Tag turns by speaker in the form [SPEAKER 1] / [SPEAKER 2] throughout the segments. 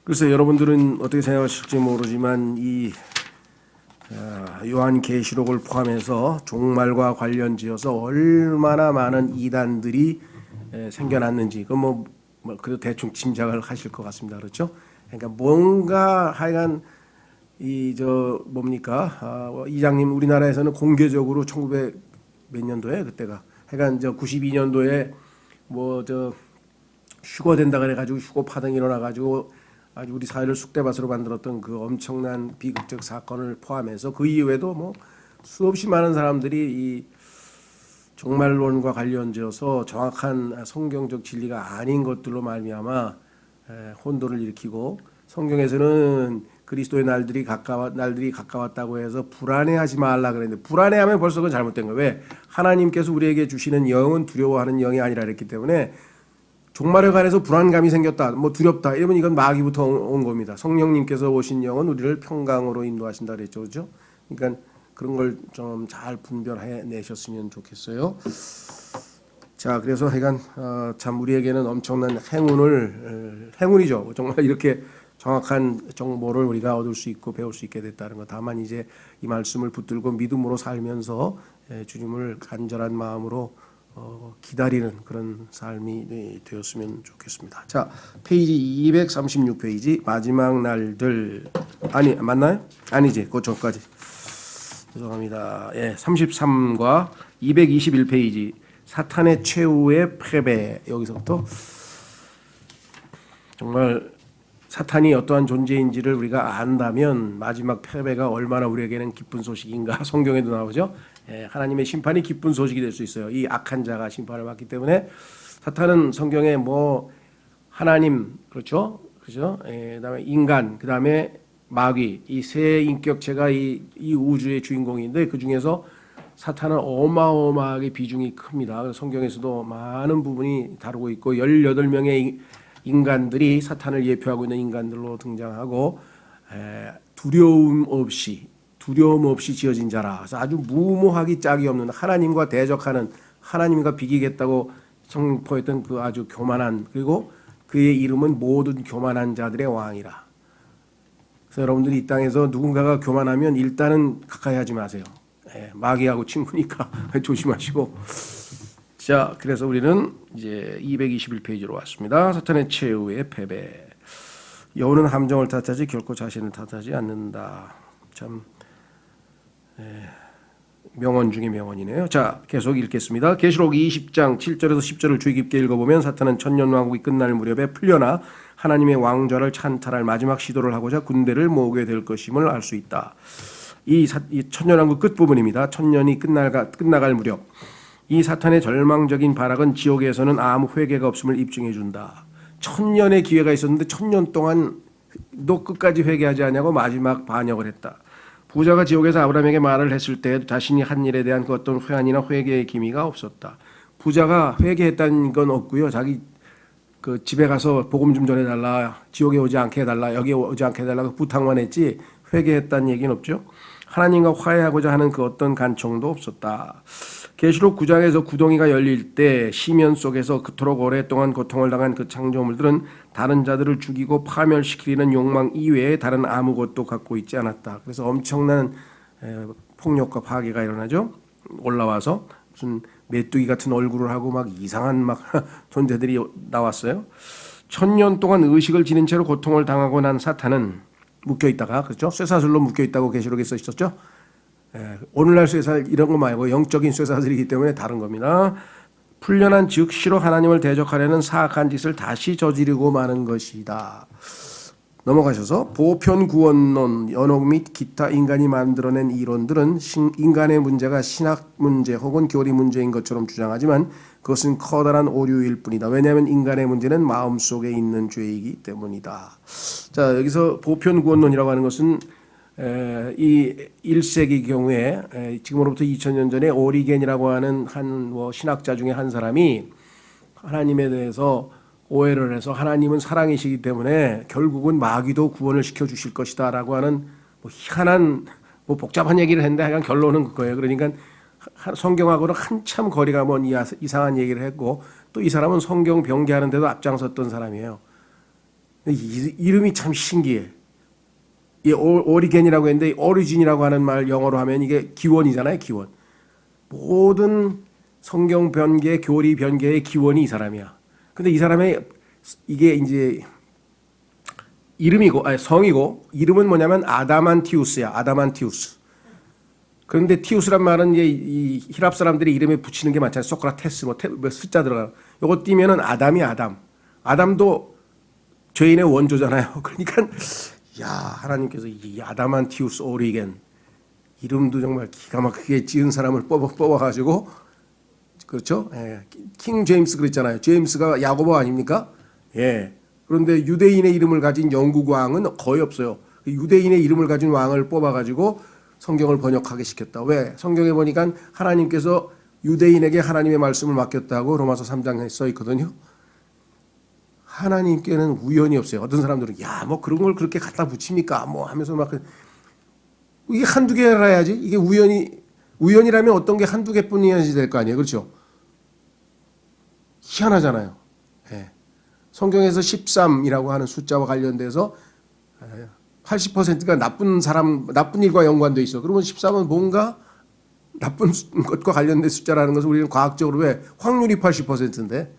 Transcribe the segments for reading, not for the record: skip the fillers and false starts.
[SPEAKER 1] 글쎄 여러분들은 어떻게 생각하실지 모르지만 이 요한계시록을 포함해서 종말과 관련지어서 얼마나 많은 이단들이 생겨났는지 뭐 그래도 대충 짐작을 하실 것 같습니다. 그렇죠? 그러니까 뭔가 하여간 이장님 우리나라에서는 공개적으로 1900 몇 년도에 그때가 하여간 92년도에 휴거 된다 그래가지고 휴거 파동이 일어나가지고 아주 우리 사회를 쑥대밭으로 만들었던 그 엄청난 비극적 사건을 포함해서 그 이후에도 뭐 수없이 많은 사람들이 이 종말론과 관련지어서 정확한 성경적 진리가 아닌 것들로 말미암아 혼돈을 일으키고, 성경에서는 그리스도의 날들이 가까웠다고 해서 불안해하지 말라 그랬는데, 불안해하면 벌써 그건 잘못된 거예요. 왜? 하나님께서 우리에게 주시는 영은 두려워하는 영이 아니라 그랬기 때문에 종말에 관해서 불안감이 생겼다, 뭐 두렵다 이러면 이건 마귀부터 온 겁니다. 성령님께서 오신 영은 우리를 평강으로 인도하신다 그랬죠, 그렇죠? 그러니까 그런 걸 좀 잘 분별해 내셨으면 좋겠어요. 자, 그래서 하여간 참 우리에게는 엄청난 행운이죠. 정말 이렇게 정확한 정보를 우리가 얻을 수 있고 배울 수 있게 됐다는 것. 다만 이제 이 말씀을 붙들고 믿음으로 살면서 주님을 간절한 마음으로 기다리는 그런 삶이 되었으면 좋겠습니다. 자, 페이지 236페이지 마지막 날들. 아니 맞나요? 아니지, 그 전까지. 죄송합니다. 33과 221페이지 사탄의 최후의 패배. 여기서부터 정말 사탄이 어떠한 존재인지를 우리가 안다면 마지막 패배가 얼마나 우리에게는 기쁜 소식인가. 성경에도 나오죠. 하나님의 심판이 기쁜 소식이 될 수 있어요. 이 악한 자가 심판을 받기 때문에 사탄은 성경에 하나님, 그렇죠? 그다음에 인간, 그다음에 마귀, 이 세 인격체가 이 우주의 주인공인데 그 중에서 사탄은 어마어마하게 비중이 큽니다. 그래서 성경에서도 많은 부분이 다루고 있고 18명의 인간들이 사탄을 예표하고 있는 인간들로 등장하고 두려움 없이 지어진 자라. 그래서 아주 무모하기 짝이 없는, 하나님과 대적하는, 하나님과 비기겠다고 선포했던 그 아주 교만한, 그리고 그의 이름은 모든 교만한 자들의 왕이라. 그래서 여러분들이 이 땅에서 누군가가 교만하면 일단은 가까이 하지 마세요. 마귀하고 친구니까 조심하시고. 자, 그래서 우리는 이제 221페이지로 왔습니다. 사탄의 최후의 패배. 여호는 함정을 탓하지 결코 자신을 탓하지 않는다. 참 명언 중에 명언이네요. 자, 계속 읽겠습니다. 계시록 20장 7절에서 10절을 주의 깊게 읽어보면 사탄은 천년왕국이 끝날 무렵에 풀려나 하나님의 왕좌를 찬탈할 마지막 시도를 하고자 군대를 모으게 될 것임을 알 수 있다. 이 천년왕국 끝부분입니다. 천년이 끝나갈 무렵 이 사탄의 절망적인 발악은 지옥에서는 아무 회개가 없음을 입증해 준다. 1000년의 기회가 있었는데 1000년 동안 너 끝까지 회개하지 않냐고 마지막 반역을 했다. 부자가 지옥에서 아브라함에게 말을 했을 때 자신이 한 일에 대한 그 어떤 회한이나 회개의 기미가 없었다. 부자가 회개했다는 건 없고요. 자기 그 집에 가서 복음 좀 전해달라, 지옥에 오지 않게 해달라, 여기에 오지 않게 해달라고 부탁만 했지 회개했다는 얘기는 없죠. 하나님과 화해하고자 하는 그 어떤 간청도 없었다. 계시록 9장에서 구덩이가 열릴 때 시면 속에서 그토록 오랫동안 고통을 당한 그 창조물들은 다른 자들을 죽이고 파멸시키려는 욕망 이외에 다른 아무것도 갖고 있지 않았다. 그래서 엄청난 폭력과 파괴가 일어나죠. 올라와서 무슨 메뚜기 같은 얼굴을 하고 막 이상한 존재들이 나왔어요. 1000년 동안 의식을 지닌 채로 고통을 당하고 난 사탄은 묶여 있다가, 그렇죠? 쇠사슬로 묶여 있다고 계시록에 써 있었죠. 오늘날 쇠사슬 이런 거 말고 영적인 쇠사슬이기 때문에 다른 겁니다. 풀려난 즉시로 하나님을 대적하려는 사악한 짓을 다시 저지르고 마는 것이다. 넘어가셔서 보편구원론, 연옥 및 기타 인간이 만들어낸 이론들은 인간의 문제가 신학 문제 혹은 교리 문제인 것처럼 주장하지만 그것은 커다란 오류일 뿐이다. 왜냐하면 인간의 문제는 마음속에 있는 죄이기 때문이다. 자, 여기서 보편구원론이라고 하는 것은 이 1세기 경우에 지금으로부터 2000년 전에 오리겐이라고 하는 한 신학자 중에 한 사람이 하나님에 대해서 오해를 해서 하나님은 사랑이시기 때문에 결국은 마귀도 구원을 시켜주실 것이다 라고 하는 희한한 복잡한 얘기를 했는데 하여간 결론은 그거예요. 그러니까 성경하고는 한참 거리가 먼 이상한 얘기를 했고, 또 이 사람은 성경 병기하는 데도 앞장섰던 사람이에요. 이름이 참 신기해. 이 오리겐이라고 했는데 오리진이라고 하는 말 영어로 하면 이게 기원이잖아요. 기원. 모든 성경 변계, 교리 변계의 기원이 이 사람이야. 근데 이 사람의 이게 이제 이름이고 성이고 이름은 뭐냐면 아다만티우스야. 아다만티우스. 그런데 티우스란 말은 이제 이 히랍 사람들이 이름에 붙이는 게 많잖아요. 소크라테스 뭐 숫자 들어가. 요거 띄면은 아담이 아담. 아담도 죄인의 원조잖아요. 그러니까 야 하나님께서 이 아다만티우스 오리겐 이름도 정말 기가 막히게 지은 사람을 뽑아가지고 그렇죠? 예. 킹 제임스 그랬잖아요. 제임스가 야고보 아닙니까? 예. 그런데 유대인의 이름을 가진 영국 왕은 거의 없어요. 유대인의 이름을 가진 왕을 뽑아가지고 성경을 번역하게 시켰다. 왜? 성경에 보니까 하나님께서 유대인에게 하나님의 말씀을 맡겼다고 로마서 3장에 써 있거든요. 하나님께는 우연이 없어요. 어떤 사람들은 야, 뭐 그런 걸 그렇게 갖다 붙입니까? 뭐 하면서 막 이게 한두 개라 해야지. 이게 우연이라면 어떤 게 한두 개뿐이어야지 될 거 아니에요. 그렇죠? 희한하잖아요. 예. 성경에서 13이라고 하는 숫자와 관련돼서 80%가 나쁜 일과 연관돼 있어. 그러면 13은 뭔가 나쁜 것과 관련된 숫자라는 것을 우리는 과학적으로 왜 확률이 80%인데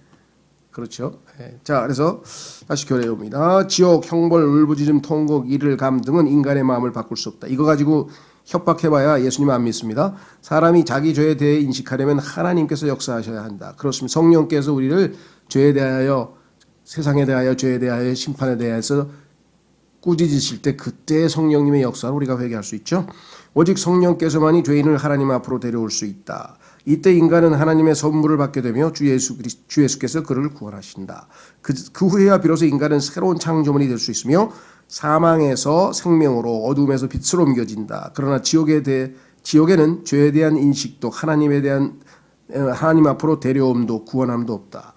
[SPEAKER 1] 그렇죠. 네. 자, 그래서 다시 교례해 봅니다. 지옥, 형벌, 울부짖음, 통곡, 이를감 등은 인간의 마음을 바꿀 수 없다. 이거 가지고 협박해봐야 예수님 안 믿습니다. 사람이 자기 죄에 대해 인식하려면 하나님께서 역사하셔야 한다. 그렇습니다. 성령께서 우리를 죄에 대하여 세상에 대하여 죄에 대하여 심판에 대해서 꾸짖으실 때 그때 성령님의 역사로 우리가 회개할 수 있죠. 오직 성령께서만이 죄인을 하나님 앞으로 데려올 수 있다. 이때 인간은 하나님의 선물을 받게 되며 주 예수께서 그를 구원하신다. 그 후에야 비로소 인간은 새로운 창조물이 될 수 있으며 사망에서 생명으로 어둠에서 빛으로 옮겨진다. 그러나 지옥에는 죄에 대한 인식도 하나님 앞으로 데려옴도 구원함도 없다.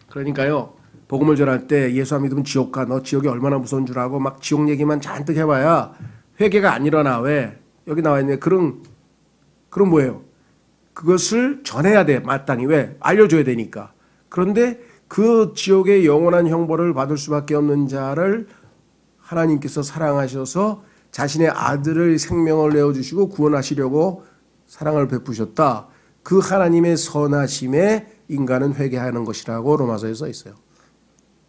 [SPEAKER 1] 그러니까요. 복음을 전할 때 예수 안 믿으면 지옥 가. 너 지옥이 얼마나 무서운 줄 알고 막 지옥 얘기만 잔뜩 해봐야 회개가 안 일어나. 왜? 여기 나와 있네. 그럼 뭐예요? 그것을 전해야 돼. 마땅히. 왜? 알려줘야 되니까. 그런데 그 지옥의 영원한 형벌을 받을 수밖에 없는 자를 하나님께서 사랑하셔서 자신의 아들을 생명을 내어주시고 구원하시려고 사랑을 베푸셨다. 그 하나님의 선하심에 인간은 회개하는 것이라고 로마서에 써 있어요.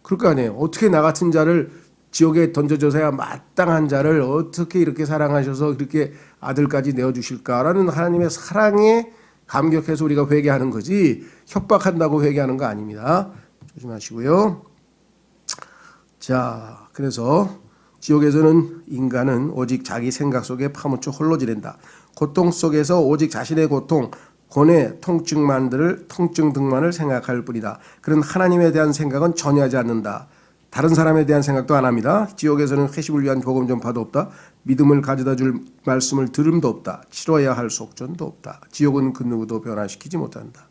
[SPEAKER 1] 그럴 거 아니에요. 어떻게 나 같은 자를 지옥에 던져줘서야 마땅한 자를 어떻게 이렇게 사랑하셔서 그렇게 아들까지 내어주실까라는 하나님의 사랑에 감격해서 우리가 회개하는 거지 협박한다고 회개하는 거 아닙니다. 조심하시고요. 자, 그래서 지옥에서는 인간은 오직 자기 생각 속에 파묻혀 홀로 지낸다. 고통 속에서 오직 자신의 고통, 고뇌, 통증 등만을 생각할 뿐이다. 그런 하나님에 대한 생각은 전혀 하지 않는다. 다른 사람에 대한 생각도 안 합니다. 지옥에서는 회심을 위한 복음 전파도 없다. 믿음을 가져다 줄 말씀을 들음도 없다. 치러야 할 속전도 없다. 지옥은 그 누구도 변화시키지 못한다.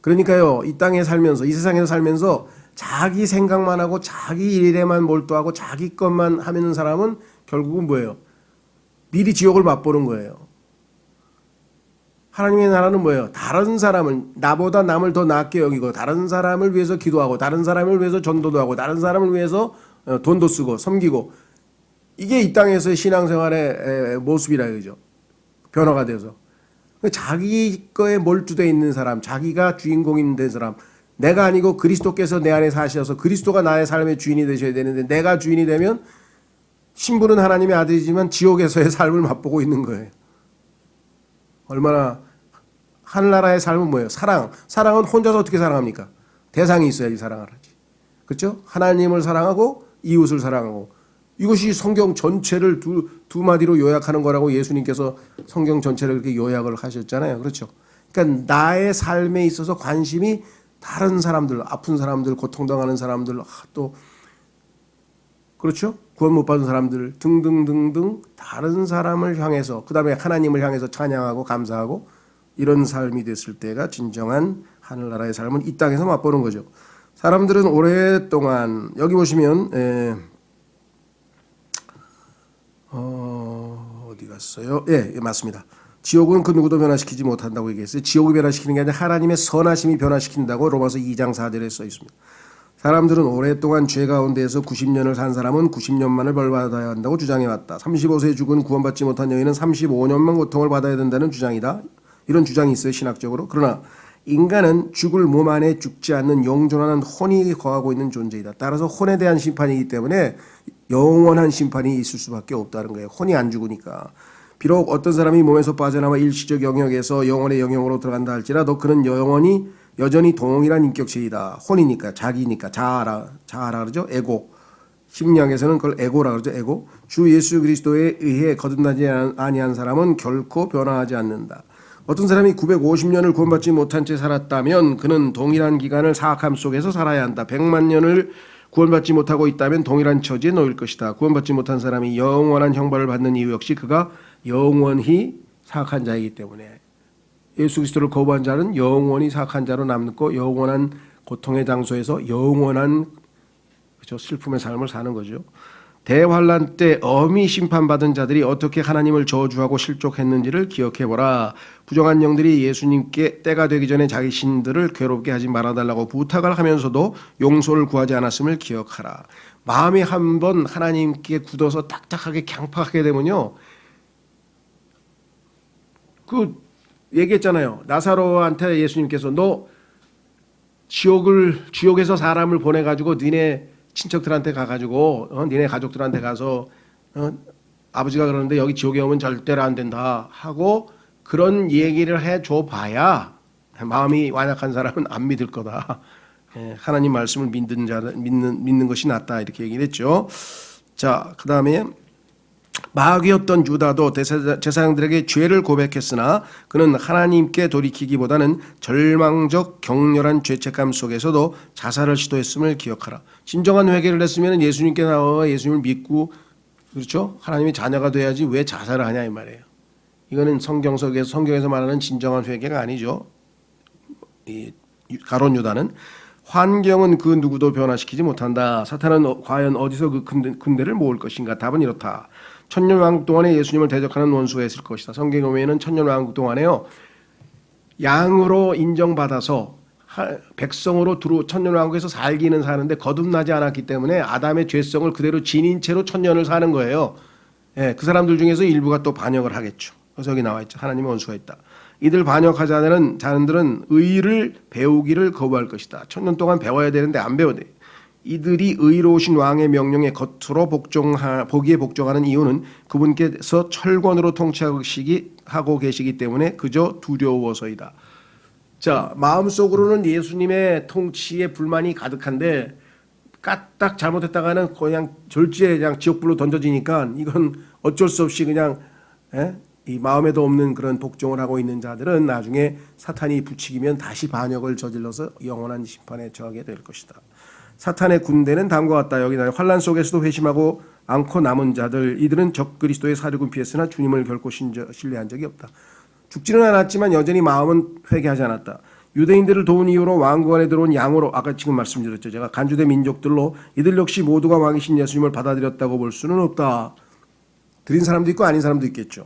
[SPEAKER 1] 그러니까요. 이 땅에 살면서 이 세상에서 살면서 자기 생각만 하고 자기 일에만 몰두하고 자기 것만 하는 사람은 결국은 뭐예요? 미리 지옥을 맛보는 거예요. 하나님의 나라는 뭐예요? 다른 사람을 나보다 남을 더 낫게 여기고 다른 사람을 위해서 기도하고 다른 사람을 위해서 전도도 하고 다른 사람을 위해서 돈도 쓰고 섬기고 이게 이 땅에서의 신앙생활의 모습이라 이거죠. 변화가 돼서 자기 거에 몰두되어 있는 사람, 자기가 주인공인 된 사람, 내가 아니고 그리스도께서 내 안에 사셔서 그리스도가 나의 삶의 주인이 되셔야 되는데 내가 주인이 되면 신부는 하나님의 아들이지만 지옥에서의 삶을 맛보고 있는 거예요. 얼마나 하늘나라의 삶은 뭐예요? 사랑은 혼자서 어떻게 사랑합니까? 대상이 있어야지 사랑을 하지. 그렇죠? 하나님을 사랑하고 이웃을 사랑하고 이것이 성경 전체를 두 마디로 요약하는 거라고 예수님께서 성경 전체를 그렇게 요약을 하셨잖아요. 그렇죠? 그러니까 나의 삶에 있어서 관심이 다른 사람들, 아픈 사람들, 고통당하는 사람들, 또 그렇죠? 구원 못 받은 사람들 등등등등 다른 사람을 향해서 그다음에 하나님을 향해서 찬양하고 감사하고 이런 삶이 됐을 때가 진정한 하늘나라의 삶은 이 땅에서 맛보는 거죠. 사람들은 오랫동안 여기 보시면 어디 갔어요? 예, 맞습니다. 지옥은 그 누구도 변화시키지 못한다고 얘기했어요. 지옥을 변화시키는 게 아니라 하나님의 선하심이 변화시킨다고 로마서 2장 4절에 써 있습니다. 사람들은 오랫동안 죄 가운데에서 90년을 산 사람은 90년만을 벌받아야 한다고 주장해왔다. 35세에 죽은 구원받지 못한 여인은 35년만 고통을 받아야 된다는 주장이다. 이런 주장이 있어요, 신학적으로. 그러나 인간은 죽을 몸 안에 죽지 않는 영존하는 혼이 거하고 있는 존재이다. 따라서 혼에 대한 심판이기 때문에 영원한 심판이 있을 수밖에 없다는 거예요. 혼이 안 죽으니까. 비록 어떤 사람이 몸에서 빠져나와 일시적 영역에서 영혼의 영역으로 들어간다 할지라도 그는 여전히 동일한 인격체이다. 혼이니까, 자기니까, 자아라 그러죠. 에고. 심리학에서는 그걸 에고라 그러죠. 에고. 주 예수 그리스도에 의해 거듭나지 아니한 사람은 결코 변화하지 않는다. 어떤 사람이 950년을 구원받지 못한 채 살았다면 그는 동일한 기간을 사악함 속에서 살아야 한다. 100만 년을 구원받지 못하고 있다면 동일한 처지에 놓일 것이다. 구원받지 못한 사람이 영원한 형벌을 받는 이유 역시 그가 영원히 사악한 자이기 때문에 예수 그리스도를 거부한 자는 영원히 사악한 자로 남고 영원한 고통의 장소에서 영원한 슬픔의 삶을 사는 거죠. 대환란 때 엄히 심판받은 자들이 어떻게 하나님을 저주하고 실족했는지를 기억해보라. 부정한 영들이 예수님께 때가 되기 전에 자기 신들을 괴롭게 하지 말아달라고 부탁을 하면서도 용서를 구하지 않았음을 기억하라. 마음이 한번 하나님께 굳어서 딱딱하게 강팍하게 되면요, 그 얘기했잖아요. 나사로한테 예수님께서 너 지옥에서 사람을 보내가지고 니네 친척들한테 가가지고 니네 가족들한테 가서 아버지가 그러는데 여기 지옥에 오면 절대로 안 된다 하고 그런 얘기를 해줘 봐야 마음이 완악한 사람은 안 믿을 거다. 하나님 말씀을 믿는 것이 낫다 이렇게 얘기를 했죠. 자, 그 다음에 마귀였던 유다도 제사장들에게 죄를 고백했으나 그는 하나님께 돌이키기보다는 절망적 격렬한 죄책감 속에서도 자살을 시도했음을 기억하라. 진정한 회개를 했으면 예수님께 나와 예수님을 믿고, 그렇죠? 하나님의 자녀가 돼야지 왜 자살을 하냐 이 말이에요. 이거는 성경에서 말하는 진정한 회개가 아니죠. 이 가론 유다는 환경은 그 누구도 변화시키지 못한다. 사탄은 과연 어디서 그 군대를 모을 것인가? 답은 이렇다. 천년왕국 동안에 예수님을 대적하는 원수가 있을 것이다. 성경에 보면은 천년왕국 동안에요, 양으로 인정받아서 백성으로 천년왕국에서 살기는 사는데 거듭나지 않았기 때문에 아담의 죄성을 그대로 지닌 채로 천년을 사는 거예요. 그 사람들 중에서 일부가 또 반역을 하겠죠. 그래서 여기 나와 있죠. 하나님의 원수가 있다. 이들 반역하지 않는 자들은 의를 배우기를 거부할 것이다. 천년 동안 배워야 되는데 안 배워대. 이들이 의로우신 왕의 명령에 겉으로 보기에 복종하는 이유는 그분께서 철권으로 통치하고 계시기 때문에 그저 두려워서이다. 자, 마음속으로는 예수님의 통치에 불만이 가득한데 까딱 잘못했다가는 그냥 절지에 그냥 지옥불로 던져지니까 이건 어쩔 수 없이 그냥 이 마음에도 없는 그런 복종을 하고 있는 자들은 나중에 사탄이 부추기면 다시 반역을 저질러서 영원한 심판에 처하게 될 것이다. 사탄의 군대는 다음과 같다. 여기 나와 환난 속에서도 회심하고 않고 남은 자들, 이들은 적 그리스도의 사륙은 피했으나 주님을 결코 신뢰한 적이 없다. 죽지는 않았지만 여전히 마음은 회개하지 않았다. 유대인들을 도운 이유로 왕국 안에 들어온 양으로, 아까 지금 말씀드렸죠. 제가 간주된 민족들로 이들 역시 모두가 왕이신 예수님을 받아들였다고 볼 수는 없다. 드린 사람도 있고 아닌 사람도 있겠죠.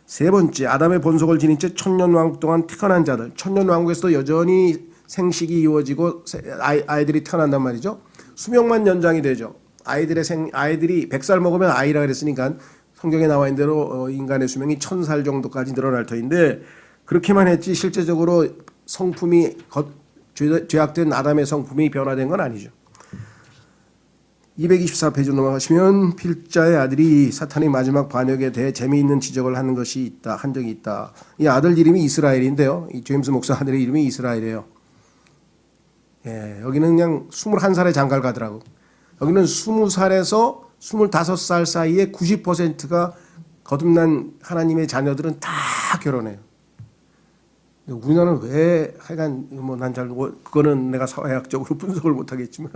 [SPEAKER 1] 세 번째, 아담의 본속을 지닌 채 천년왕국 동안 태어난 자들. 천년왕국에서도 여전히 생식이 이루어지고 아이들이 태어난단 말이죠. 수명만 연장이 되죠. 아이들이 100살 먹으면 아이라 그랬으니까 성경에 나와 있는 대로 인간의 수명이 1000살 정도까지 늘어날 터인데 그렇게만 했지 실제적으로 성품이 죄악된 아담의 성품이 변화된 건 아니죠. 224페이지 넘어가시면 필자의 아들이 사탄의 마지막 반역에 대해 재미있는 지적을 한 적이 있다. 이 아들 이름이 이스라엘인데요. 이 제임스 목사 아들의 이름이 이스라엘이에요. 여기는 그냥 21살에 장가를 가더라고. 여기는 20살에서 25살 사이에 90%가 거듭난 하나님의 자녀들은 다 결혼해요. 우리나라는 왜 하여간 난 잘 그거는 내가 사회학적으로 분석을 못하겠지만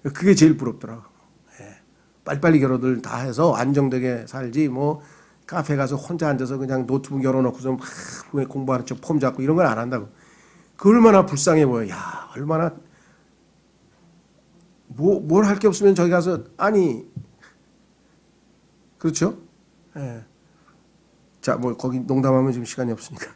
[SPEAKER 1] 그게 제일 부럽더라고. 빨리빨리 결혼을 다 해서 안정되게 살지 뭐 카페 가서 혼자 앉아서 그냥 노트북 열어놓고서 막 공부하는 척 폼 잡고 이런 걸 안 한다고. 그 얼마나 불쌍해 보여. 야, 얼마나 뭘 할 게 없으면 저기 가서 아니 그렇죠? 자, 뭐 거기 농담하면 지금 시간이 없으니까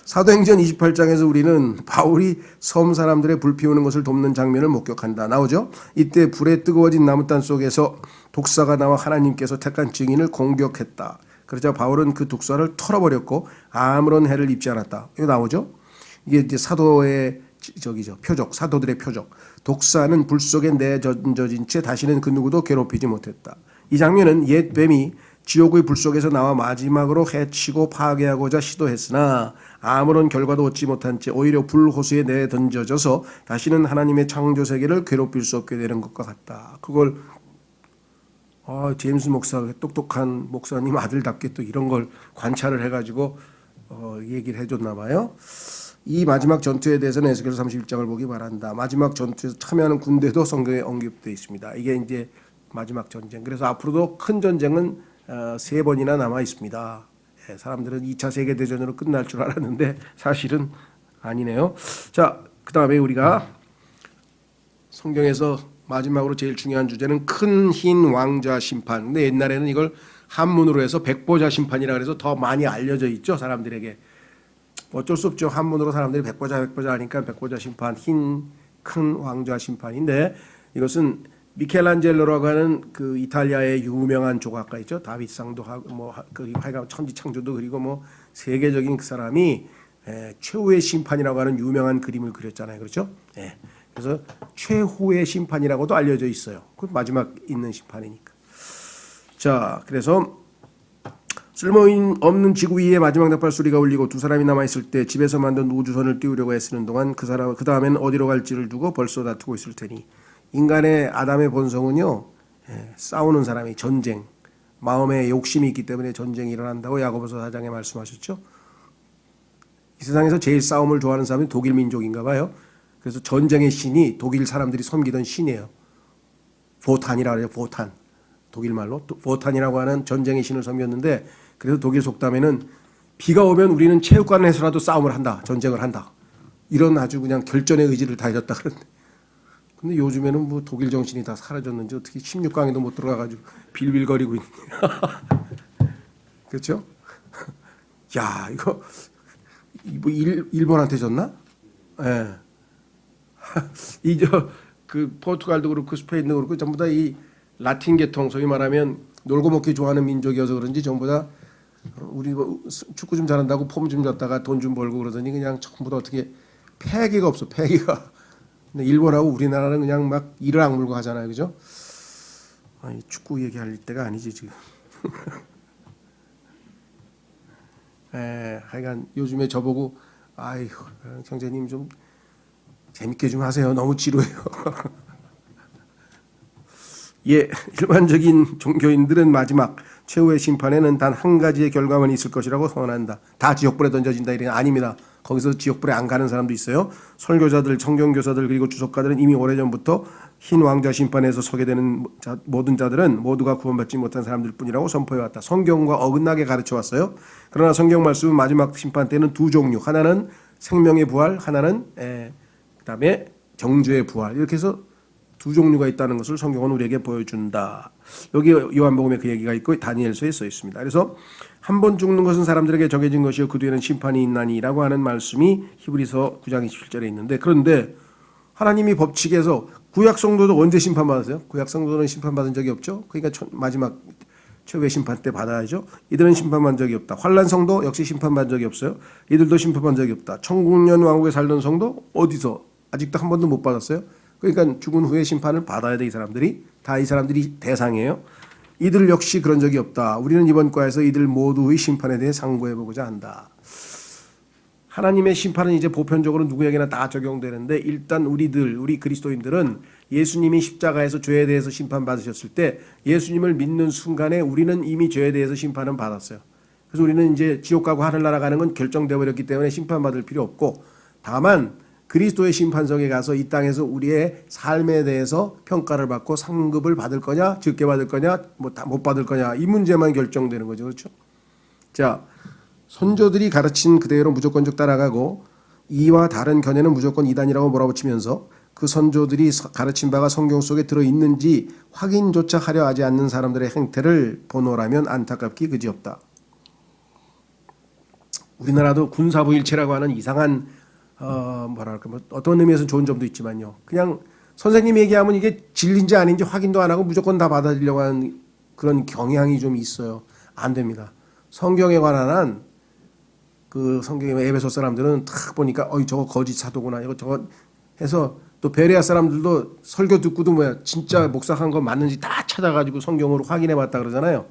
[SPEAKER 1] 사도행전 28장에서 우리는 바울이 섬 사람들의 불 피우는 것을 돕는 장면을 목격한다. 나오죠? 이때 불에 뜨거워진 나무단 속에서 독사가 나와 하나님께서 택한 증인을 공격했다. 그러자 바울은 그 독사를 털어버렸고 아무런 해를 입지 않았다. 이거 나오죠? 이게 이제 사도의 표적, 사도들의 표적. 독사는 불 속에 내던져진 채 다시는 그 누구도 괴롭히지 못했다. 이 장면은 옛 뱀이 지옥의 불 속에서 나와 마지막으로 해치고 파괴하고자 시도했으나 아무런 결과도 얻지 못한 채 오히려 불호수에 내던져져서 다시는 하나님의 창조 세계를 괴롭힐 수 없게 되는 것과 같다. 그걸 제임스 목사, 똑똑한 목사님 아들답게 또 이런 걸 관찰을 해가지고 얘기를 해줬나 봐요. 이 마지막 전투에 대해서는 에스겔 31장을 보기 바란다. 마지막 전투에서 참여하는 군대도 성경에 언급되어 있습니다. 이게 이제 마지막 전쟁. 그래서 앞으로도 큰 전쟁은 3번이나 남아 있습니다. 사람들은 2차 세계대전으로 끝날 줄 알았는데 사실은 아니네요. 자, 그 다음에 우리가 성경에서 마지막으로 제일 중요한 주제는 큰 흰 왕자 심판. 근데 옛날에는 이걸 한문으로 해서 백보자 심판이라 그래서 더 많이 알려져 있죠, 사람들에게. 어쩔 수 없죠. 한문으로 사람들이 백보자 하니까 백보자 심판, 흰 큰 왕자 심판인데 이것은 미켈란젤로라고 하는 그 이탈리아의 유명한 조각가 있죠. 다윗상도 하고 하여간 천지창조도 그리고 뭐 세계적인 그 사람이 최후의 심판이라고 하는 유명한 그림을 그렸잖아요. 그렇죠? 그래서 최후의 심판이라고도 알려져 있어요. 그 마지막 있는 심판이니까. 자, 그래서 쓸모없는 지구 위에 마지막 나팔 소리가 울리고 두 사람이 남아있을 때 집에서 만든 우주선을 띄우려고 애쓰는 동안 그 다음엔 어디로 갈지를 두고 벌써 다투고 있을 테니 인간의 아담의 본성은요, 싸우는 사람이 전쟁, 마음에 욕심이 있기 때문에 전쟁이 일어난다고 야고보서 4장에 말씀하셨죠. 이 세상에서 제일 싸움을 좋아하는 사람이 독일 민족인가 봐요. 그래서 전쟁의 신이 독일 사람들이 섬기던 신이에요. 보탄이라고 해요. 보탄. 독일 말로 보탄이라고 하는 전쟁의 신을 섬겼는데 그래서 독일 속담에는 비가 오면 우리는 체육관에서라도 싸움을 한다. 전쟁을 한다. 이런 아주 그냥 결전의 의지를 다졌다 그러는데 근데 요즘에는 뭐 독일 정신이 다 사라졌는지 어떻게 16강에도 못 들어가가지고 빌빌거리고 있네. 그렇죠? 야, 이거 뭐 일본한테 졌나? 예. 그 포르투갈도 그렇고 스페인도 그렇고 전부 다 이 라틴 계통, 소위 말하면 놀고 먹기 좋아하는 민족이어서 그런지 전부 다 우리 축구 좀 잘한다고 폼 좀 잡다가 돈 좀 벌고 그러더니 그냥 전부 다 어떻게 패기가 없어, 패기가. 근데 일본하고 우리나라는 그냥 막 이를 악물고 하잖아요, 그죠? 아니, 축구 얘기할 때가 아니지 지금. 하여간 요즘에 저보고 아이고 형제님 좀 재밌게 좀 하세요. 너무 지루해요. 일반적인 종교인들은 마지막 최후의 심판에는 단 한 가지의 결과만 있을 것이라고 선언한다. 다 지옥불에 던져진다 이런 아닙니다. 거기서 지옥불에 안 가는 사람도 있어요. 설교자들, 성경교사들 그리고 주석가들은 이미 오래전부터 흰 왕자 심판에서 서게 되는 모든 자들은 모두가 구원받지 못한 사람들 뿐이라고 선포해왔다. 성경과 어긋나게 가르쳐왔어요. 그러나 성경 말씀은 마지막 심판 때는 두 종류. 하나는 생명의 부활, 하나는 그다음에 정죄의 부활. 이렇게 해서 두 종류가 있다는 것을 성경은 우리에게 보여준다. 여기 요한복음에 그 얘기가 있고 다니엘서에 써 있습니다. 그래서 한 번 죽는 것은 사람들에게 정해진 것이요 그 뒤에는 심판이 있나니라고 하는 말씀이 히브리서 9장 27절에 있는데 그런데 하나님이 법칙에서 구약 성도도 언제 심판받았어요? 구약 성도는 심판받은 적이 없죠. 그러니까 마지막 최후의 심판 때 받아야죠. 이들은 심판받은 적이 없다. 환난 성도 역시 심판받은 적이 없어요. 이들도 심판받은 적이 없다. 천국년 왕국에 살던 성도 어디서 아직도 한 번도 못 받았어요. 그러니까 죽은 후에 심판을 받아야 돼. 이 사람들이 다 이 사람들이 대상이에요. 이들 역시 그런 적이 없다. 우리는 이번 과에서 이들 모두의 심판에 대해 상고해보고자 한다. 하나님의 심판은 이제 보편적으로 누구에게나 다 적용되는데 일단 우리 그리스도인들은 예수님이 십자가에서 죄에 대해서 심판받으셨을 때 예수님을 믿는 순간에 우리는 이미 죄에 대해서 심판은 받았어요. 그래서 우리는 이제 지옥 가고 하늘나라 가는 건 결정되어 버렸기 때문에 심판받을 필요 없고 다만 그리스도의 심판석에 가서 이 땅에서 우리의 삶에 대해서 평가를 받고 상급을 받을 거냐, 적게 받을 거냐, 뭐 다 못 받을 거냐 이 문제만 결정되는 거죠, 그렇죠? 자, 선조들이 가르친 그대로 무조건적 따라가고 이와 다른 견해는 무조건 이단이라고 몰아붙이면서 그 선조들이 가르친 바가 성경 속에 들어 있는지 확인조차 하려 하지 않는 사람들의 행태를 보노라면 안타깝기 그지없다. 우리나라도 군사부일체라고 하는 이상한 뭐랄까 뭐 어떤 의미에서는 좋은 점도 있지만요. 그냥 선생님이 얘기하면 이게 진리인지 아닌지 확인도 안 하고 무조건 다 받아들이려고 하는 그런 경향이 좀 있어요. 안 됩니다. 성경에 관한 한 그 성경의 에베소 사람들은 탁 보니까 저거 거짓 사도구나 이거 저거 해서 또 베레아 사람들도 설교 듣고도 뭐야 진짜 목사한 거 맞는지 다 찾아가지고 성경으로 확인해봤다 그러잖아요.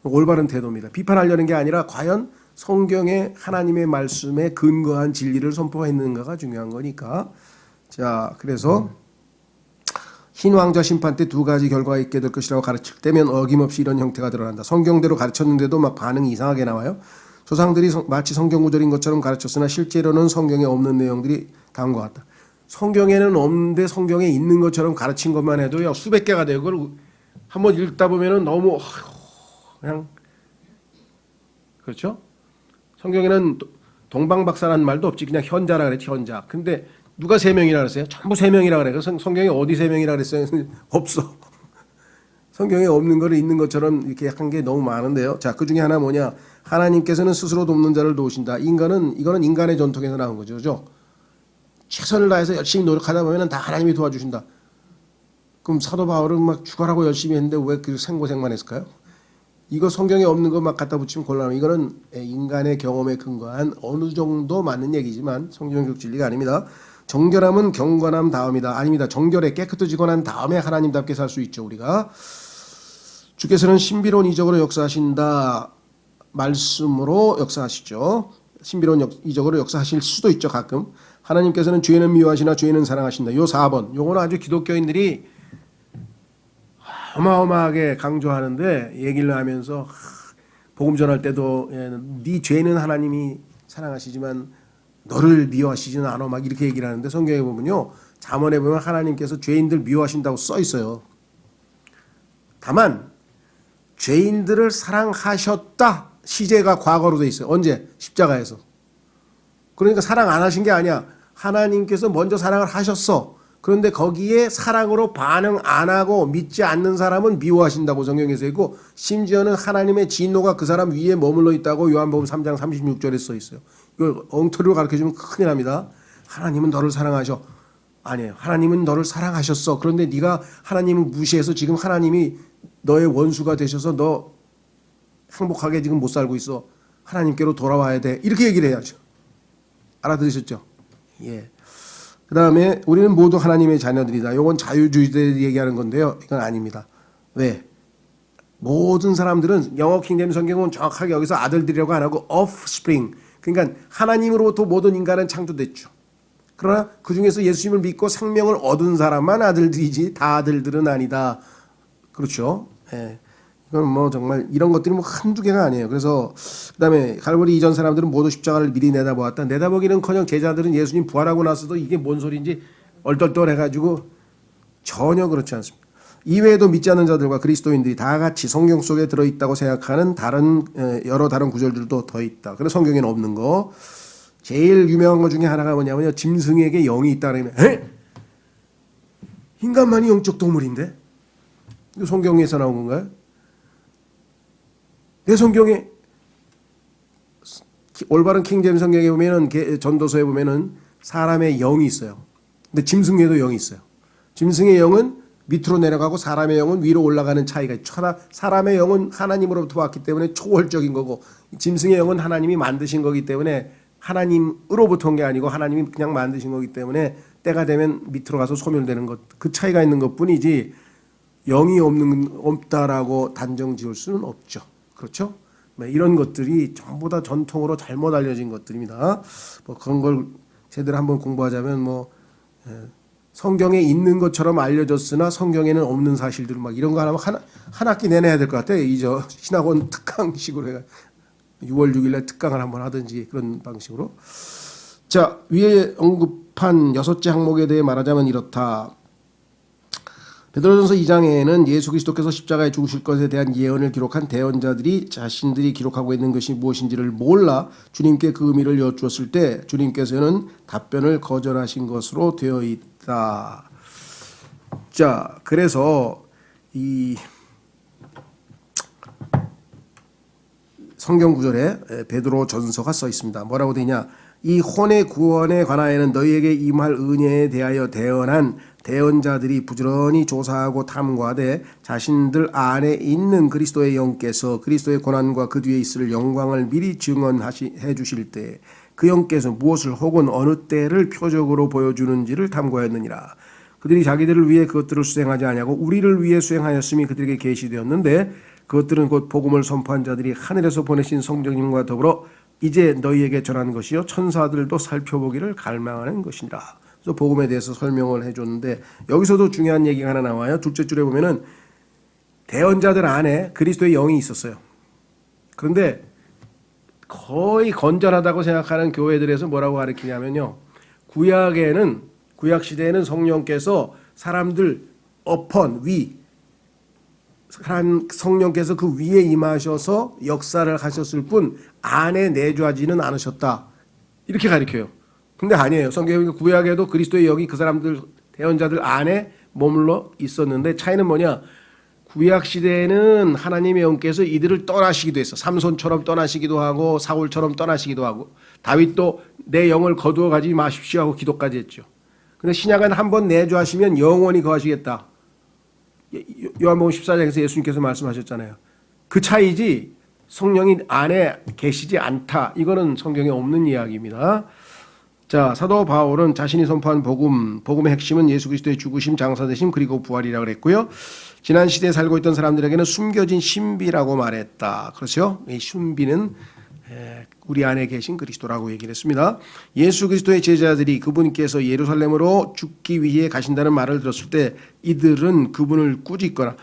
[SPEAKER 1] 올바른 태도입니다. 비판하려는 게 아니라 과연 성경의 하나님의 말씀에 근거한 진리를 선포했는가가 중요한 거니까. 자, 그래서 흰 왕자 심판 때 두 가지 결과가 있게 될 것이라고 가르칠 때면 어김없이 이런 형태가 드러난다. 성경대로 가르쳤는데도 막 반응이 이상하게 나와요. 조상들이 마치 성경 구절인 것처럼 가르쳤으나 실제로는 성경에 없는 내용들이 다음과 같다. 성경에는 없는데 성경에 있는 것처럼 가르친 것만 해도요 수백 개가 되고 그걸 한번 읽다 보면은 너무 그냥 그렇죠? 성경에는 동방박사라는 말도 없지 그냥 현자라 그랬지 현자. 근데 누가 세 명이라 그랬어요? 전부 세 명이라 그래. 성경에 어디 세 명이라 그랬어요? 없어. 성경에 없는 거를 있는 것처럼 이렇게 한 게 너무 많은데요. 자, 그 중에 하나 뭐냐? 하나님께서는 스스로 돕는 자를 도우신다. 이거는 인간의 전통에서 나온 거죠, 그죠? 최선을 다해서 열심히 노력하다 보면은 다 하나님이 도와주신다. 그럼 사도 바울은 막 죽어라고 열심히 했는데 왜 그 생고생만 했을까요? 이거 성경에 없는 거 막 갖다 붙이면 곤란해요. 이거는 인간의 경험에 근거한 어느 정도 맞는 얘기지만 성경적 진리가 아닙니다. 정결함은 경건함 다음이다. 아닙니다. 정결에 깨끗해지고 난 다음에 하나님답게 살 수 있죠. 우리가 주께서는 신비로운 이적으로 역사하신다. 말씀으로 역사하시죠. 신비로운 이적으로 역사하실 수도 있죠. 가끔. 하나님께서는 죄는 미워하시나 죄는 사랑하신다. 요 4번. 요거는 아주 기독교인들이 어마어마하게 강조하는데 얘기를 하면서 복음 전할 때도 네 죄는 하나님이 사랑하시지만 너를 미워하시지는 않아 막 이렇게 얘기를 하는데 성경에 보면요. 잠언에 보면 하나님께서 죄인들 미워하신다고 써 있어요. 다만 죄인들을 사랑하셨다. 시제가 과거로 돼 있어요. 언제? 십자가에서. 그러니까 사랑 안 하신 게 아니야. 하나님께서 먼저 사랑을 하셨어. 그런데 거기에 사랑으로 반응 안 하고 믿지 않는 사람은 미워하신다고 성경에서 있고 심지어는 하나님의 진노가 그 사람 위에 머물러 있다고 요한복음 3장 36절에 써 있어요. 이걸 엉터리로 가르쳐주면 큰일 납니다. 하나님은 너를 사랑하셔. 아니에요. 하나님은 너를 사랑하셨어. 그런데 네가 하나님을 무시해서 지금 하나님이 너의 원수가 되셔서 너 행복하게 지금 못 살고 있어. 하나님께로 돌아와야 돼. 이렇게 얘기를 해야죠. 알아들으셨죠? 예. 그 다음에 우리는 모두 하나님의 자녀들이다. 이건 자유주의자들이 얘기하는 건데요. 이건 아닙니다. 왜? 모든 사람들은 영어 킹제임 성경은 정확하게 여기서 아들들이라고 안 하고 offspring. 그러니까 하나님으로부터 모든 인간은 창조됐죠. 그러나 그 중에서 예수님을 믿고 생명을 얻은 사람만 아들들이지 다 아들들은 아니다. 그렇죠? 예. 이건 뭐 정말 이런 것들이 뭐 한두 개가 아니에요. 그래서 그다음에 갈보리 이전 사람들은 모두 십자가를 미리 내다보았다. 내다보기는커녕 제자들은 예수님 부활하고 나서도 이게 뭔 소리인지 얼떨떨해가지고 전혀 그렇지 않습니다. 이외에도 믿지 않는 자들과 그리스도인들이 다 같이 성경 속에 들어있다고 생각하는 여러 다른 구절들도 더 있다. 그래서 성경에는 없는 거. 제일 유명한 것 중에 하나가 뭐냐면요. 짐승에게 영이 있다는 게 인간만이 영적 동물인데? 이거 성경에서 나온 건가요? 내 성경에 올바른 킹제임 성경에 보면은 전도서에 보면은 사람의 영이 있어요. 근데 짐승에도 영이 있어요. 짐승의 영은 밑으로 내려가고 사람의 영은 위로 올라가는 차이가 있죠. 사람의 영은 하나님으로부터 왔기 때문에 초월적인 거고 짐승의 영은 하나님이 만드신 거기 때문에 하나님으로부터 온 게 아니고 하나님이 그냥 만드신 거기 때문에 때가 되면 밑으로 가서 소멸되는 것. 그 차이가 있는 것뿐이지 영이 없다라고 단정 지을 수는 없죠. 그렇죠? 이런 것들이 전부 다 전통으로 잘못 알려진 것들입니다. 뭐 그런 걸 제대로 한번 공부하자면 뭐 성경에 있는 것처럼 알려졌으나 성경에는 없는 사실들 막 이런 거 하면 한 학기 내내 해야 될 것 같아요. 이저 신학원 특강식으로 해가 6월 6일날 특강을 한번 하든지 그런 방식으로. 자, 위에 언급한 6째 항목에 대해 말하자면 이렇다. 베드로전서 2장에는 예수 그리스도께서 십자가에 죽으실 것에 대한 예언을 기록한 대언자들이 자신들이 기록하고 있는 것이 무엇인지를 몰라 주님께 그 의미를 여쭈었을 때 주님께서는 답변을 거절하신 것으로 되어 있다. 자, 그래서 이 성경 구절에 베드로 전서가 써 있습니다. 뭐라고 되냐? 이 혼의 구원에 관하여는 너희에게 임할 은혜에 대하여 대언한 대언자들이 부지런히 조사하고 탐구하되 자신들 안에 있는 그리스도의 영께서 그리스도의 고난과 그 뒤에 있을 영광을 미리 증언해 주실 때 그 영께서 무엇을 혹은 어느 때를 표적으로 보여주는지를 탐구하였느니라. 그들이 자기들을 위해 그것들을 수행하지 아니하고 우리를 위해 수행하였음이 그들에게 계시되었는데 그것들은 곧 복음을 선포한 자들이 하늘에서 보내신 성령님과 더불어 이제 너희에게 전한 것이요 천사들도 살펴보기를 갈망하는 것이니라. 그래서 복음에 대해서 설명을 해줬는데 여기서도 중요한 얘기가 하나 나와요. 둘째 줄에 보면은 대언자들 안에 그리스도의 영이 있었어요. 그런데 거의 건전하다고 생각하는 교회들에서 뭐라고 가르치냐면요. 구약 시대에는 성령께서 사람들 성령께서 그 위에 임하셔서 역사를 하셨을 뿐 안에 내주하지는 않으셨다. 이렇게 가르쳐요. 근데 아니에요. 성경 구약에도 그리스도의 영이 그 사람들 대언자들 안에 머물러 있었는데 차이는 뭐냐? 구약 시대에는 하나님의 영께서 이들을 떠나시기도 했어. 삼손처럼 떠나시기도 하고 사울처럼 떠나시기도 하고 다윗도 내 영을 거두어 가지 마십시오 하고 기도까지 했죠. 근데 신약은 한번 내주하시면 영원히 거하시겠다. 요한복음 14장에서 예수님께서 말씀하셨잖아요. 그 차이지 성령이 안에 계시지 않다. 이거는 성경에 없는 이야기입니다. 자, 사도 바울은 자신이 선포한 복음의 핵심은 예수 그리스도의 죽으심, 장사되심 그리고 부활이라고 그랬고요. 지난 시대에 살고 있던 사람들에게는 숨겨진 신비라고 말했다. 그렇죠? 이 신비는 우리 안에 계신 그리스도라고 얘기를 했습니다. 예수 그리스도의 제자들이 그분께서 예루살렘으로 죽기 위해 가신다는 말을 들었을 때 이들은 그분을 꾸짖거나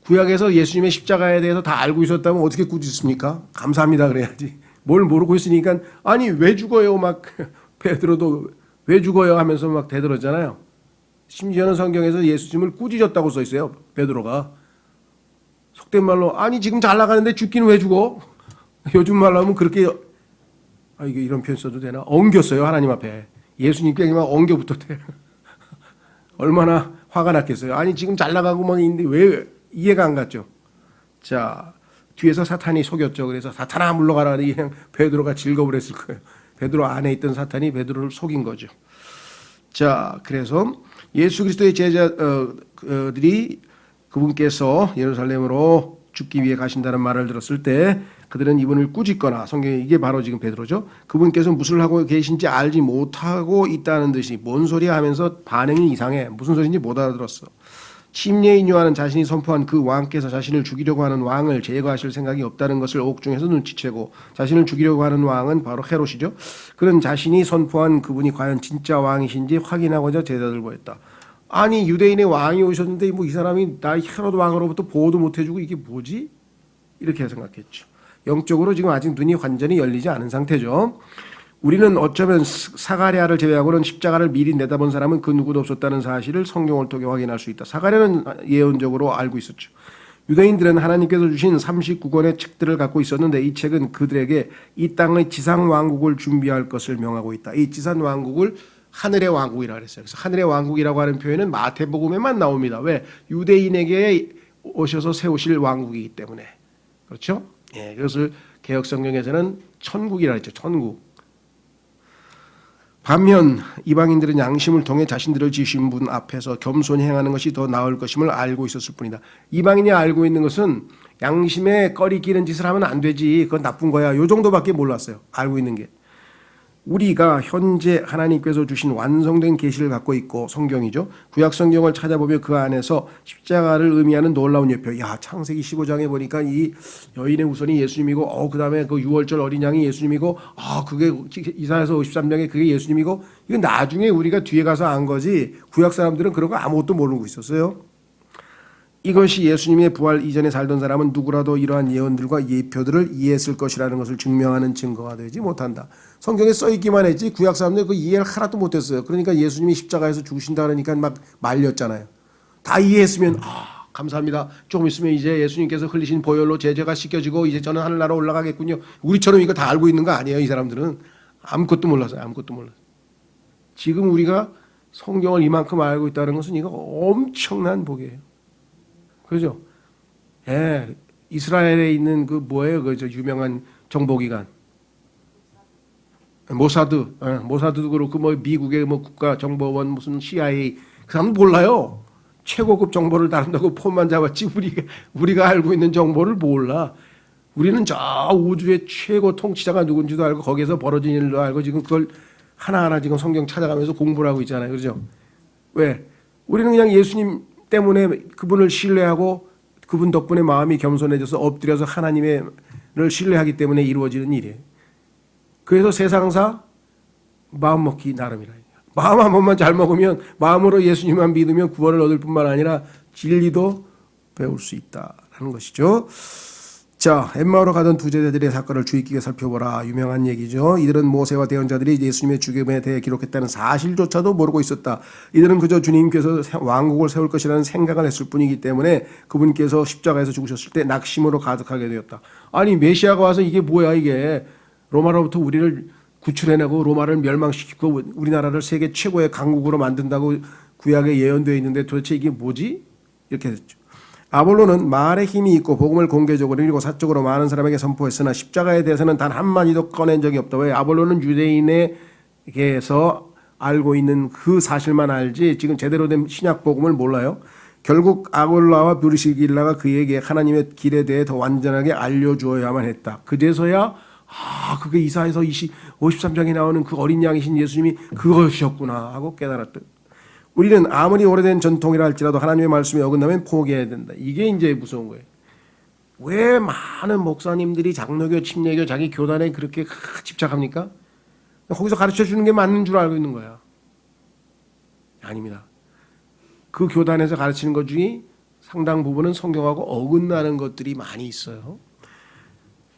[SPEAKER 1] 구약에서 예수님의 십자가에 대해서 다 알고 있었다면 어떻게 꾸짖습니까? 감사합니다 그래야지. 뭘 모르고 있으니까 아니 왜 죽어요 막 베드로도 왜 죽어요 하면서 막 대들었잖아요. 심지어는 성경에서 예수님을 꾸짖었다고 써 있어요. 베드로가. 속된 말로 아니 지금 잘 나가는데 죽기는 왜 죽어? 요즘 말로 하면 그렇게 이게 이런 표현 써도 되나? 엉겼어요 하나님 앞에. 예수님께 막 엉겨붙었대요. 얼마나 화가 났겠어요. 아니 지금 잘 나가고 막 있는데 왜 이해가 안 갔죠. 자 뒤에서 사탄이 속였죠. 그래서 사탄아 물러가라. 그냥 베드로가 즐거워했을 거예요. 베드로 안에 있던 사탄이 베드로를 속인 거죠. 자 그래서 예수 그리스도의 제자들이 그분께서 예루살렘으로 죽기 위해 가신다는 말을 들었을 때 그들은 이분을 꾸짖거나 성경에 이게 바로 지금 베드로죠. 그분께서 무엇을 하고 계신지 알지 못하고 있다는 듯이 뭔 소리야 하면서 반응이 이상해. 무슨 소리인지 못 알아들었어. 침례인 요한은 자신이 선포한 그 왕께서 자신을 죽이려고 하는 왕을 제거하실 생각이 없다는 것을 옥중에서 눈치채고 자신을 죽이려고 하는 왕은 바로 헤롯이죠. 그는 자신이 선포한 그분이 과연 진짜 왕이신지 확인하고자 제자들을 보였다. 아니 유대인의 왕이 오셨는데 뭐 이 사람이 나 헤롯 왕으로부터 보호도 못 해주고 이게 뭐지? 이렇게 생각했죠. 영적으로 지금 아직 눈이 완전히 열리지 않은 상태죠. 우리는 어쩌면 사가랴를 제외하고는 십자가를 미리 내다본 사람은 그 누구도 없었다는 사실을 성경을 통해 확인할 수 있다. 사가랴는 예언적으로 알고 있었죠. 유대인들은 하나님께서 주신 39권의 책들을 갖고 있었는데 이 책은 그들에게 이 땅의 지상 왕국을 준비할 것을 명하고 있다. 이 지상 왕국을 하늘의 왕국이라고 했어요. 그래서 하늘의 왕국이라고 하는 표현은 마태복음에만 나옵니다. 왜? 유대인에게 오셔서 세우실 왕국이기 때문에. 그렇죠? 예, 그것을 개혁성경에서는 천국이라 했죠. 천국. 반면 이방인들은 양심을 통해 자신들을 지으신 분 앞에서 겸손히 행하는 것이 더 나을 것임을 알고 있었을 뿐이다. 이방인이 알고 있는 것은 양심에 꺼리 끼는 짓을 하면 안 되지. 그건 나쁜 거야. 요 정도밖에 몰랐어요. 알고 있는 게. 우리가 현재 하나님께서 주신 완성된 계시를 갖고 있고 성경이죠. 구약 성경을 찾아보면 그 안에서 십자가를 의미하는 놀라운 예표. 야 창세기 15장에 보니까 이 여인의 우선이 예수님이고 그다음에 그 6월절 어린 양이 예수님이고 그게 이사야서 53장에 그게 예수님이고 이건 나중에 우리가 뒤에 가서 안 거지. 구약 사람들은 그런 거 아무것도 모르고 있었어요. 이것이 예수님의 부활 이전에 살던 사람은 누구라도 이러한 예언들과 예표들을 이해했을 것이라는 것을 증명하는 증거가 되지 못한다. 성경에 써있기만 했지 구약 사람들 그 이해를 하나도 못했어요. 그러니까 예수님이 십자가에서 죽으신다 그러니까 막 말렸잖아요. 다 이해했으면 감사합니다. 조금 있으면 이제 예수님께서 흘리신 보혈로 제 죄가 씻겨지고 이제 저는 하늘나라 올라가겠군요. 우리처럼 이거 다 알고 있는 거 아니에요. 이 사람들은 아무것도 몰랐어요. 아무것도 몰랐어요. 지금 우리가 성경을 이만큼 알고 있다는 것은 이거 엄청난 복이에요. 그죠? 예. 이스라엘에 있는 그 뭐예요? 그 저 유명한 정보기관 모사드, 모사드도 그렇고 뭐 미국의 뭐 국가정보원 무슨 CIA 그 사람 몰라요. 최고급 정보를 다룬다고 폰만 잡았지 우리가 알고 있는 정보를 몰라. 우리는 저 우주의 최고 통치자가 누군지도 알고 거기에서 벌어진 일도 알고 지금 그걸 하나하나 지금 성경 찾아가면서 공부를 하고 있잖아요. 그렇죠? 왜? 우리는 그냥 예수님 때문에 그분을 신뢰하고 그분 덕분에 마음이 겸손해져서 엎드려서 하나님을 신뢰하기 때문에 이루어지는 일이에요. 그래서 세상사 마음 먹기 나름이라. 마음 한 번만 잘 먹으면 마음으로 예수님만 믿으면 구원을 얻을 뿐만 아니라 진리도 배울 수 있다라는 것이죠. 자, 엠마오로 가던 두 제자들의 사건을 주의 깊게 살펴보라. 유명한 얘기죠. 이들은 모세와 대언자들이 예수님의 죽음에 대해 기록했다는 사실조차도 모르고 있었다. 이들은 그저 주님께서 왕국을 세울 것이라는 생각을 했을 뿐이기 때문에 그분께서 십자가에서 죽으셨을 때 낙심으로 가득하게 되었다. 아니 메시아가 와서 이게 뭐야 이게. 로마로부터 우리를 구출해내고 로마를 멸망시키고 우리나라를 세계 최고의 강국으로 만든다고 구약에 예언되어 있는데 도대체 이게 뭐지? 이렇게 됐죠. 아볼로는 말에 힘이 있고 복음을 공개적으로 그리고 사적으로 많은 사람에게 선포했으나 십자가에 대해서는 단 한마디도 꺼낸 적이 없다. 왜? 아볼로는 유대인에게서 알고 있는 그 사실만 알지 지금 제대로 된 신약 복음을 몰라요. 결국 아볼라와 브리스길라가 그에게 하나님의 길에 대해 더 완전하게 알려주어야만 했다. 그제서야 그게 이사에서 53장에 나오는 그 어린 양이신 예수님이 그것이었구나 하고 깨달았다. 우리는 아무리 오래된 전통이라 할지라도 하나님의 말씀에 어긋나면 포기해야 된다. 이게 이제 무서운 거예요. 왜 많은 목사님들이 장로교, 침례교 자기 교단에 그렇게 집착합니까? 거기서 가르쳐 주는 게 맞는 줄 알고 있는 거야. 아닙니다. 그 교단에서 가르치는 것 중에 상당 부분은 성경하고 어긋나는 것들이 많이 있어요.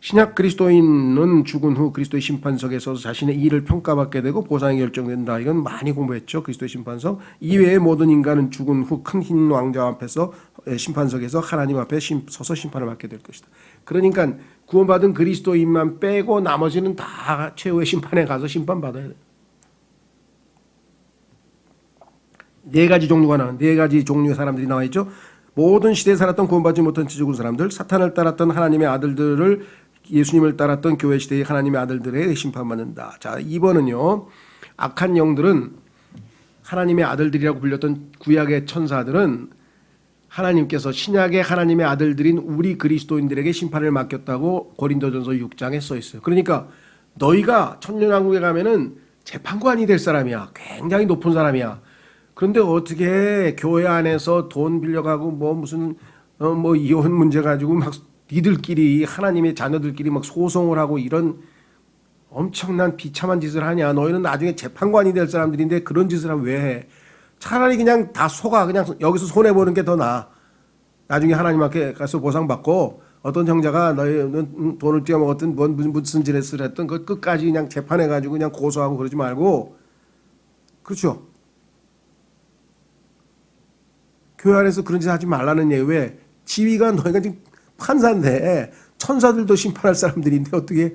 [SPEAKER 1] 신약 그리스도인은 죽은 후 그리스도의 심판석에 서서 자신의 일을 평가받게 되고 보상이 결정된다. 이건 많이 공부했죠. 그리스도의 심판석. 이외의 모든 인간은 죽은 후 큰 흰 왕자 앞에서 심판석에서 하나님 앞에 서서 심판을 받게 될 것이다. 그러니까 구원받은 그리스도인만 빼고 나머지는 다 최후의 심판에 가서 심판받아야 돼. 네 가지 종류의 사람들이 나와 있죠. 모든 시대에 살았던 구원받지 못한 죽은 사람들, 사탄을 따랐던 하나님의 아들들을 예수님을 따랐던 교회 시대의 하나님의 아들들에 심판받는다. 자, 2번은요. 악한 영들은 하나님의 아들들이라고 불렸던 구약의 천사들은 하나님께서 신약의 하나님의 아들들인 우리 그리스도인들에게 심판을 맡겼다고 고린도전서 6장에 써 있어요. 그러니까 너희가 천년왕국에 가면은 재판관이 될 사람이야. 굉장히 높은 사람이야. 그런데 어떻게 교회 안에서 돈 빌려가고 뭐 무슨 뭐 이혼 문제 가지고 막 니들끼리 하나님의 자녀들끼리 막 소송을 하고 이런 엄청난 비참한 짓을 하냐. 너희는 나중에 재판관이 될 사람들인데 그런 짓을 하면 왜 해? 차라리 그냥 다 속아. 그냥 여기서 손해보는 게 더 나아. 나중에 하나님 앞에 가서 보상받고 어떤 형제가 너희는 돈을 떼어먹었든 무슨 짓을 했든 그 끝까지 그냥 재판해가지고 그냥 고소하고 그러지 말고. 그렇죠? 교회 안에서 그런 짓 하지 말라는 얘기. 왜? 지위가 너희가 지금 판사인데 천사들도 심판할 사람들인데 어떻게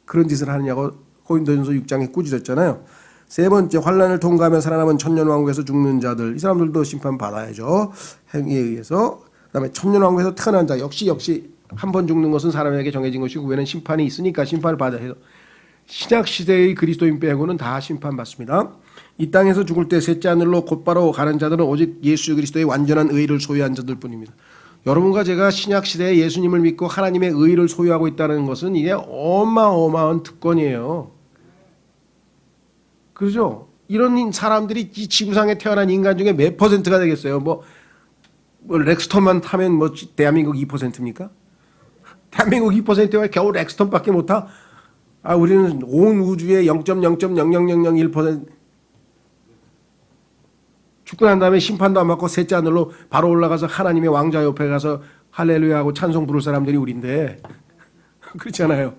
[SPEAKER 1] 그런 짓을 하느냐고 고린도전서 6장에 꾸짖었잖아요. 세 번째, 환난을 통과하며 살아남은 천년왕국에서 죽는 자들. 이 사람들도 심판받아야죠. 행위에 의해서. 그다음에 천년왕국에서 태어난 자. 역시 한 번 죽는 것은 사람에게 정해진 것이고 그 외에는 심판이 있으니까 심판을 받아야 해요. 신약시대의 그리스도인 빼고는 다 심판받습니다. 이 땅에서 죽을 때 셋째 하늘로 곧바로 가는 자들은 오직 예수 그리스도의 완전한 의를 소유한 자들 뿐입니다. 여러분과 제가 신약시대에 예수님을 믿고 하나님의 의를 소유하고 있다는 것은 이게 어마어마한 특권이에요. 그렇죠? 이런 사람들이 이 지구상에 태어난 인간 중에 몇 퍼센트가 되겠어요? 뭐 렉스턴만 타면 뭐 대한민국 2%입니까? 대한민국 2%가 겨우 렉스턴밖에 못 타? 우리는 온 우주의 0.0000001% 죽고 난 다음에 심판도 안 받고 셋째 하늘로 바로 올라가서 하나님의 왕자 옆에 가서 할렐루야하고 찬송 부를 사람들이 우리인데 그렇잖아요.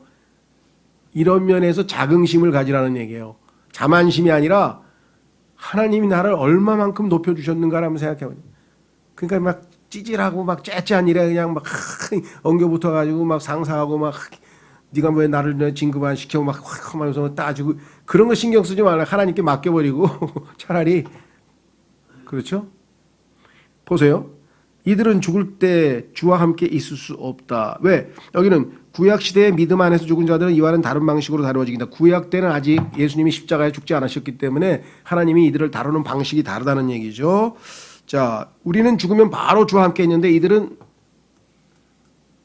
[SPEAKER 1] 이런 면에서 자긍심을 가지라는 얘기예요. 자만심이 아니라 하나님이 나를 얼마만큼 높여주셨는가라면 생각해봐요. 그러니까 막 찌질하고 막 째째한 일에 그냥 막 엉겨붙어가지고 막 상사하고 막 네가 왜 나를 진급 안 시켜 막 하면서 따지고 그런 거 신경 쓰지 말라. 하나님께 맡겨버리고 차라리 그렇죠? 보세요. 이들은 죽을 때 주와 함께 있을 수 없다. 왜? 여기는 구약 시대의 믿음 안에서 죽은 자들은 이와는 다른 방식으로 다루어지긴다. 구약 때는 아직 예수님이 십자가에 죽지 않으셨기 때문에 하나님이 이들을 다루는 방식이 다르다는 얘기죠. 자, 우리는 죽으면 바로 주와 함께 있는데 이들은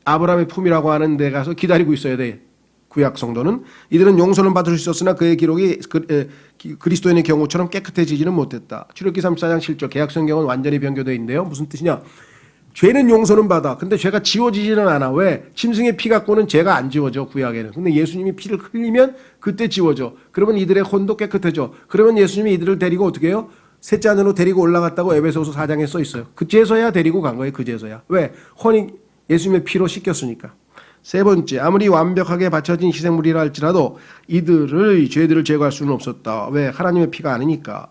[SPEAKER 1] 아브라함의 품이라고 하는 데 가서 기다리고 있어야 돼. 구약 성도는 이들은 용서는 받을 수 있었으나 그의 기록이 그리스도인의 경우처럼 깨끗해지지는 못했다. 출애굽기 34장 7절 개약 성경은 완전히 변경되어 있는데요. 무슨 뜻이냐? 죄는 용서는 받아. 근데 죄가 지워지지는 않아. 왜? 짐승의 피 갖고는 죄가 안 지워져 구약에는. 근데 예수님이 피를 흘리면 그때 지워져. 그러면 이들의 혼도 깨끗해져. 그러면 예수님이 이들을 데리고 어떻게 해요? 셋째 하늘로 데리고 올라갔다고 에베소서 4장에 써 있어요. 그제서야 데리고 간 거예요. 그제서야. 왜? 혼이 예수님의 피로 씻겼으니까. 세 번째, 아무리 완벽하게 바쳐진 희생물이라 할지라도 이들의 죄들을 제거할 수는 없었다. 왜? 하나님의 피가 아니니까.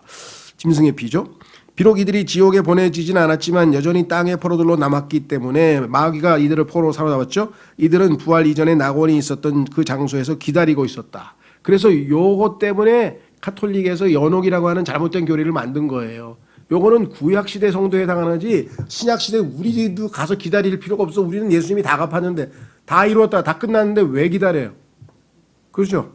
[SPEAKER 1] 짐승의 피죠. 비록 이들이 지옥에 보내지진 않았지만 여전히 땅의 포로들로 남았기 때문에 마귀가 이들을 포로 사로잡았죠. 이들은 부활 이전에 낙원이 있었던 그 장소에서 기다리고 있었다. 그래서 요거 때문에 카톨릭에서 연옥이라고 하는 잘못된 교리를 만든 거예요. 요거는 구약시대 성도에 해당하지 신약시대 우리도 가서 기다릴 필요가 없어. 우리는 예수님이 다 갚았는데 다 이루었다. 다 끝났는데 왜 기다려요? 그렇죠?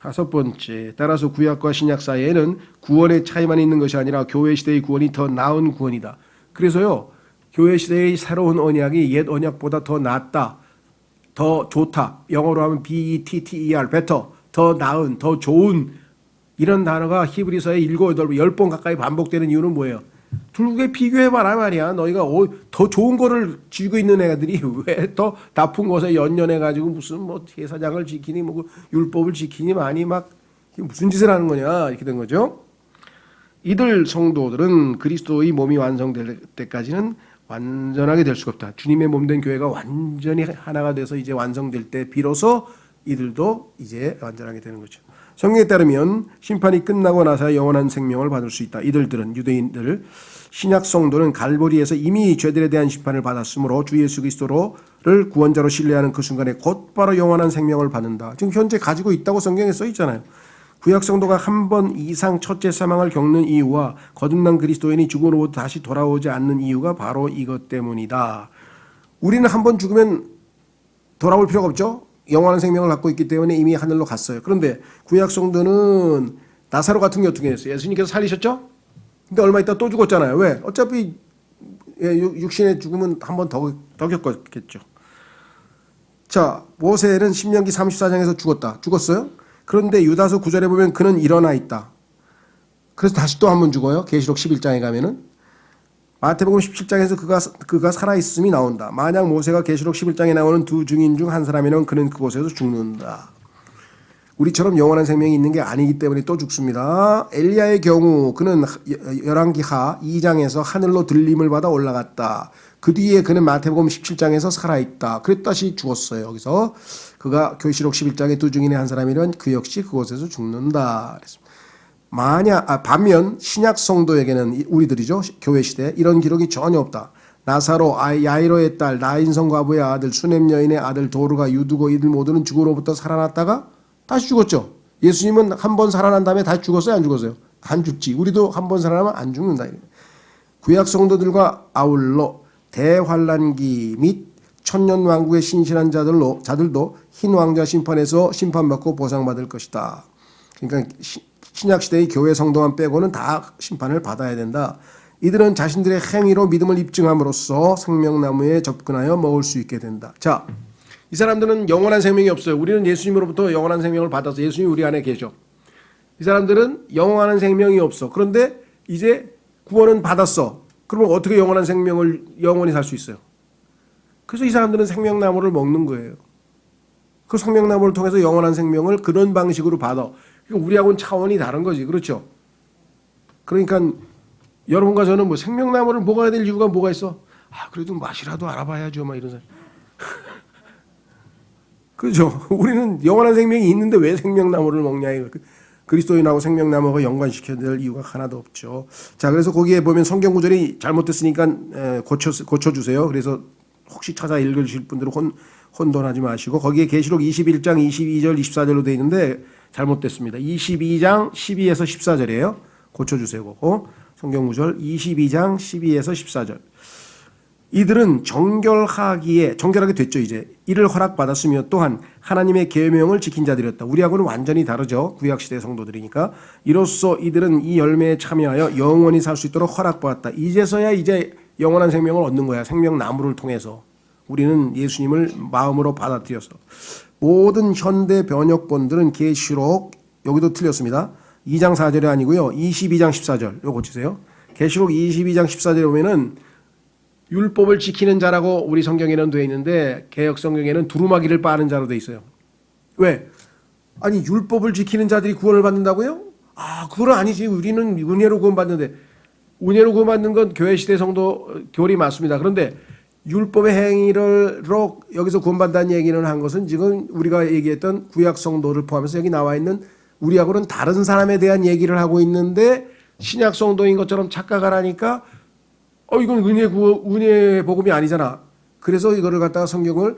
[SPEAKER 1] 다섯 번째, 따라서 구약과 신약 사이에는 구원의 차이만 있는 것이 아니라 교회 시대의 구원이 더 나은 구원이다. 그래서요, 교회 시대의 새로운 언약이 옛 언약보다 더 낫다, 더 좋다. 영어로 하면 better, better, 더 나은, 더 좋은 이런 단어가 히브리서에 7, 8, 10번 가까이 반복되는 이유는 뭐예요? 둘국에 비교해봐라 말이야. 너희가 더 좋은 거를 쥐고 있는 애들이 왜 더 나쁜 것에 연연해가지고 무슨 뭐 제사장을 지키니 뭐 율법을 지키니 많이 막 무슨 짓을 하는 거냐 이렇게 된 거죠. 이들 성도들은 그리스도의 몸이 완성될 때까지는 완전하게 될 수가 없다. 주님의 몸된 교회가 완전히 하나가 돼서 이제 완성될 때 비로소 이들도 이제 완전하게 되는 거죠. 성경에 따르면 심판이 끝나고 나서야 영원한 생명을 받을 수 있다. 이들은 유대인들 신약 성도는 갈보리에서 이미 죄들에 대한 심판을 받았으므로 주 예수 그리스도를 구원자로 신뢰하는 그 순간에 곧바로 영원한 생명을 받는다. 지금 현재 가지고 있다고 성경에 써 있잖아요. 구약 성도가 한 번 이상 첫째 사망을 겪는 이유와 거듭난 그리스도인이 죽음으로부터 다시 돌아오지 않는 이유가 바로 이것 때문이다. 우리는 한 번 죽으면 돌아올 필요가 없죠. 영원한 생명을 갖고 있기 때문에 이미 하늘로 갔어요. 그런데 구약 성도는 나사로 같은 게 어떻게 했어요? 예수님께서 살리셨죠? 근데 얼마 있다 또 죽었잖아요. 왜? 어차피 육신의 죽음은 한 번 더 겪었겠죠. 자, 모세는 신명기 34장에서 죽었어요. 그런데 유다서 9절에 보면 그는 일어나 있다. 그래서 다시 또 한 번 죽어요. 계시록 11장에 가면은. 마태복음 17장에서 그가 살아있음이 나온다. 만약 모세가 계시록 11장에 나오는 두 증인 중 한 사람이면 그는 그곳에서 죽는다. 우리처럼 영원한 생명이 있는 게 아니기 때문에 또 죽습니다. 엘리야의 경우 그는 열왕기하 2장에서 하늘로 들림을 받아 올라갔다. 그 뒤에 그는 마태복음 17장에서 살아있다. 그랬다 다시 죽었어요. 여기서 그가 계시록 11장의 두 증인의 한 사람이면 그 역시 그곳에서 죽는다. 그랬습니다. 반면 신약 성도에게는 우리들이죠. 교회 시대 이런 기록이 전혀 없다. 나사로, 야이로의 딸, 나인성 과부의 아들, 수넴 여인의 아들 도르가, 유두고 이들 모두는 죽음으로부터 살아났다가 다시 죽었죠. 예수님은 한 번 살아난 다음에 다시 죽었어요? 안 죽었어요? 안 죽지. 우리도 한 번 살아나면 안 죽는다. 구약 성도들과 아울러 대환란기 및 천년왕국의 신실한 자들도 흰 왕자 심판에서 심판받고 보상받을 것이다. 그러니까 신약시대의 교회 성도만 빼고는 다 심판을 받아야 된다. 이들은 자신들의 행위로 믿음을 입증함으로써 생명나무에 접근하여 먹을 수 있게 된다. 자, 이 사람들은 영원한 생명이 없어요. 우리는 예수님으로부터 영원한 생명을 받아서 예수님이 우리 안에 계셔. 이 사람들은 영원한 생명이 없어. 그런데 이제 구원은 받았어. 그러면 어떻게 영원한 생명을 영원히 살 수 있어요? 그래서 이 사람들은 생명나무를 먹는 거예요. 그 생명나무를 통해서 영원한 생명을 그런 방식으로 받아. 우리하고는 차원이 다른 거지. 그렇죠? 그러니까 여러분과 저는 뭐 생명나무를 먹어야 될 이유가 뭐가 있어? 그래도 맛이라도 알아봐야죠. 막 이런 사람. 그렇죠? 우리는 영원한 생명이 있는데 왜 생명나무를 먹냐. 그리스도인하고 생명나무가 연관시켜야 될 이유가 하나도 없죠. 자, 그래서 거기에 보면 성경 구절이 잘못됐으니까 고쳐주세요. 그래서 혹시 찾아 읽으실 분들은 혼돈하지 마시고 거기에 계시록 21장 22절 24절로 되어 있는데 잘못됐습니다. 22장 12에서 14절이에요. 고쳐주세요. 그거. 성경 구절 22장 12에서 14절. 이들은 정결하게 됐죠. 이제 이를 허락받았으며 또한 하나님의 계명을 지킨 자들이었다. 우리하고는 완전히 다르죠. 구약시대 성도들이니까. 이로써 이들은 이 열매에 참여하여 영원히 살 수 있도록 허락받았다. 이제서야 이제 영원한 생명을 얻는 거야. 생명나무를 통해서. 우리는 예수님을 마음으로 받아들여서. 모든 현대 번역본들은 계시록, 여기도 틀렸습니다. 2장 4절이 아니고요. 22장 14절. 이거 고치세요. 계시록 22장 14절에 보면은 율법을 지키는 자라고 우리 성경에는 되어 있는데 개역 성경에는 두루마기를 빠는 자로 되어 있어요. 왜? 아니 율법을 지키는 자들이 구원을 받는다고요? 아 그건 아니지. 우리는 은혜로 구원받는데, 은혜로 구원받는 건 교회 시대 성도 교리 맞습니다. 그런데 율법의 행위로 여기서 구원받는다는 얘기는 한 것은 지금 우리가 얘기했던 구약 성도를 포함해서 여기 나와 있는 우리하고는 다른 사람에 대한 얘기를 하고 있는데 신약 성도인 것처럼 착각을 하니까 이건 은혜 복음이 아니잖아. 그래서 이거를 갖다가 성경을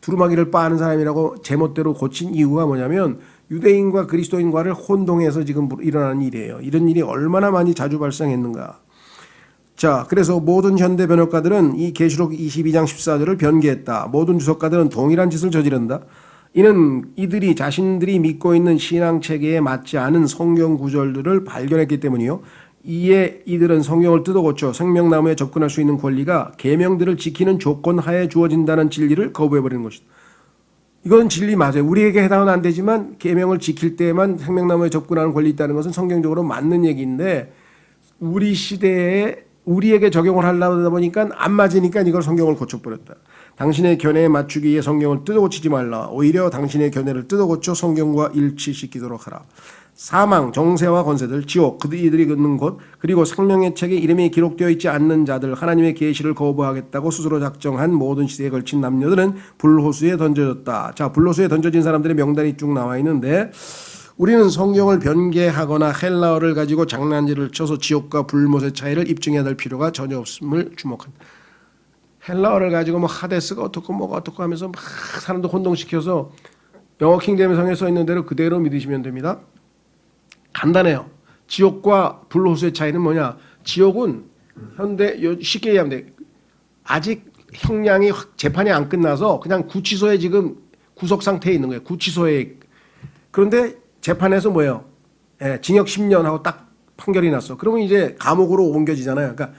[SPEAKER 1] 두루마기를 빠는 사람이라고 제멋대로 고친 이유가 뭐냐면 유대인과 그리스도인과를 혼동해서 지금 일어나는 일이에요. 이런 일이 얼마나 많이 자주 발생했는가. 자, 그래서 모든 현대 번역가들은 이 계시록 22장 14절을 변개했다. 모든 주석가들은 동일한 짓을 저지른다. 이는 이들이 자신들이 믿고 있는 신앙 체계에 맞지 않은 성경 구절들을 발견했기 때문이요. 이에 이들은 성경을 뜯어고쳐 생명나무에 접근할 수 있는 권리가 계명들을 지키는 조건 하에 주어진다는 진리를 거부해버리는 것이다. 이건 진리 맞아요. 우리에게 해당은 안 되지만 계명을 지킬 때에만 생명나무에 접근하는 권리 있다는 것은 성경적으로 맞는 얘기인데 우리 시대에 우리에게 적용을 하려다 보니까 안 맞으니까 이걸 성경을 고쳐버렸다. 당신의 견해에 맞추기 위해 성경을 뜯어고치지 말라. 오히려 당신의 견해를 뜯어고쳐 성경과 일치시키도록 하라. 사망, 정세와 권세들, 지옥, 그들이 걷는 곳, 그리고 생명의 책에 이름이 기록되어 있지 않는 자들, 하나님의 계시를 거부하겠다고 스스로 작정한 모든 시대에 걸친 남녀들은 불호수에 던져졌다. 자, 불호수에 던져진 사람들의 명단이 쭉 나와 있는데 우리는 성경을 변개하거나 헬라어를 가지고 장난질을 쳐서 지옥과 불못의 차이를 입증해야 될 필요가 전혀 없음을 주목한다. 헬라어를 가지고 뭐 하데스가 어떻고 뭐가 어떻고 하면서 막 사람들 혼동시켜서 영어 킹제임스 성경에 써 있는 대로 그대로 믿으시면 됩니다. 간단해요. 지옥과 불호수의 차이는 뭐냐? 지옥은 현대 쉽게 얘기하면 돼. 아직 형량이 재판이 안 끝나서 그냥 구치소에 지금 구속 상태에 있는 거예요. 구치소에. 그런데 재판에서 뭐예요? 징역 10년 하고 딱 판결이 났어. 그러면 이제 감옥으로 옮겨지잖아요. 그러니까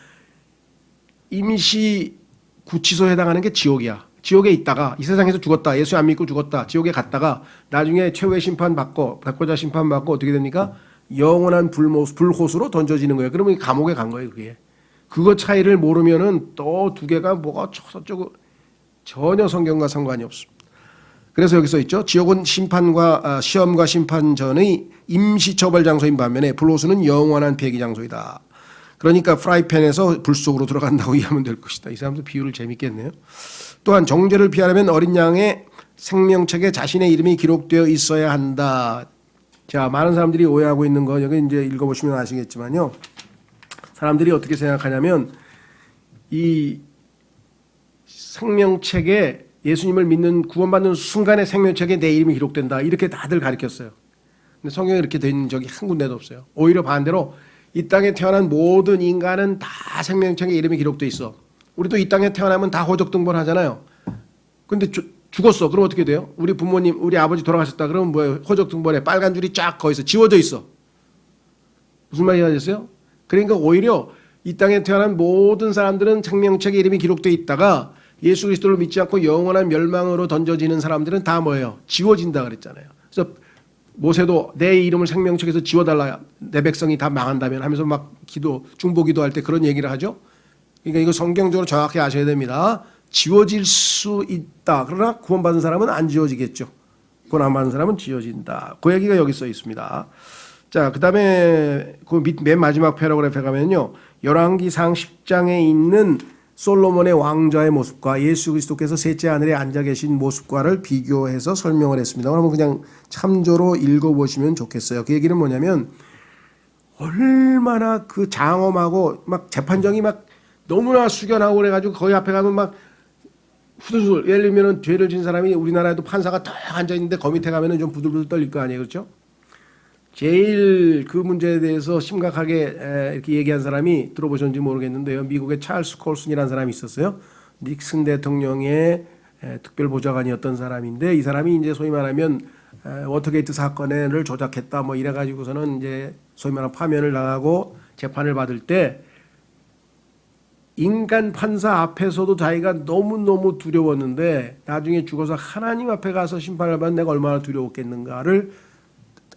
[SPEAKER 1] 임시 구치소에 해당하는 게 지옥이야. 지옥에 있다가 이 세상에서 죽었다. 예수 안 믿고 죽었다. 지옥에 갔다가 나중에 최후의 심판 받고 백보자 심판 받고 어떻게 됩니까? 영원한 불호수로 던져지는 거예요. 그러면 감옥에 간 거예요. 그게. 그거 차이를 모르면은 또 두 개가 뭐가 저쩌고 전혀 성경과 상관이 없습니다. 그래서 여기 써 있죠. 지옥은 심판과 시험과 심판 전의 임시 처벌 장소인 반면에 불호수는 영원한 폐기 장소이다. 그러니까 프라이팬에서 불 속으로 들어간다고 이해하면 될 것이다. 이 사람도 비유를 재밌게 했네요. 또한 정죄를 피하려면 어린 양의 생명책에 자신의 이름이 기록되어 있어야 한다. 자, 많은 사람들이 오해하고 있는 거 여기 이제 읽어보시면 아시겠지만요. 사람들이 어떻게 생각하냐면 이 생명책에 예수님을 믿는 구원받는 순간에 생명책에 내 이름이 기록된다. 이렇게 다들 가르쳤어요. 근데 성경에 이렇게 된 적이 한 군데도 없어요. 오히려 반대로 이 땅에 태어난 모든 인간은 다 생명책에 이름이 기록돼 있어. 우리도 이 땅에 태어나면 다 호적등본 하잖아요. 근데 죽었어. 그럼 어떻게 돼요? 우리 부모님, 우리 아버지 돌아가셨다. 그러면 뭐예요? 호적등본에 빨간 줄이 쫙 거기서 지워져 있어. 무슨 말이 하셨어요? 그러니까 오히려 이 땅에 태어난 모든 사람들은 생명책에 이름이 기록돼 있다가 예수 그리스도를 믿지 않고 영원한 멸망으로 던져지는 사람들은 다 뭐예요? 지워진다 그랬잖아요. 그래서 모세도 내 이름을 생명책에서 지워달라. 내 백성이 다 망한다면 하면서 막 중보 기도할 때 그런 얘기를 하죠. 그러니까 이거 성경적으로 정확히 아셔야 됩니다. 지워질 수 있다. 그러나 구원받은 사람은 안 지워지겠죠. 구원 안 받은 사람은 지워진다. 그 얘기가 여기 써 있습니다. 자, 그 다음에 그 맨 마지막 패러그래프에 가면요. 열왕기상 10장에 있는 솔로몬의 왕자의 모습과 예수 그리스도께서 셋째 하늘에 앉아 계신 모습과를 비교해서 설명을 했습니다. 그러면 그냥 참조로 읽어보시면 좋겠어요. 그 얘기는 뭐냐면 얼마나 그 장엄하고 막 재판정이 막 너무나 숙연하고 그래가지고 거기 앞에 가면 막 후들후들, 예를 들면 죄를 진 사람이 우리나라에도 판사가 딱 앉아있는데 거 밑에 가면은 좀 부들부들 떨릴 거 아니에요. 그렇죠? 제일 그 문제에 대해서 심각하게 이렇게 얘기한 사람이 들어보셨는지 모르겠는데요. 미국의 찰스 콜슨이라는 사람이 있었어요. 닉슨 대통령의 특별보좌관이었던 사람인데 이 사람이 이제 소위 말하면 워터게이트 사건을 조작했다 뭐 이래가지고서는 이제 소위 말하면 파면을 당하고 재판을 받을 때 인간 판사 앞에서도 자기가 너무너무 두려웠는데 나중에 죽어서 하나님 앞에 가서 심판을 받는 내가 얼마나 두려웠겠는가를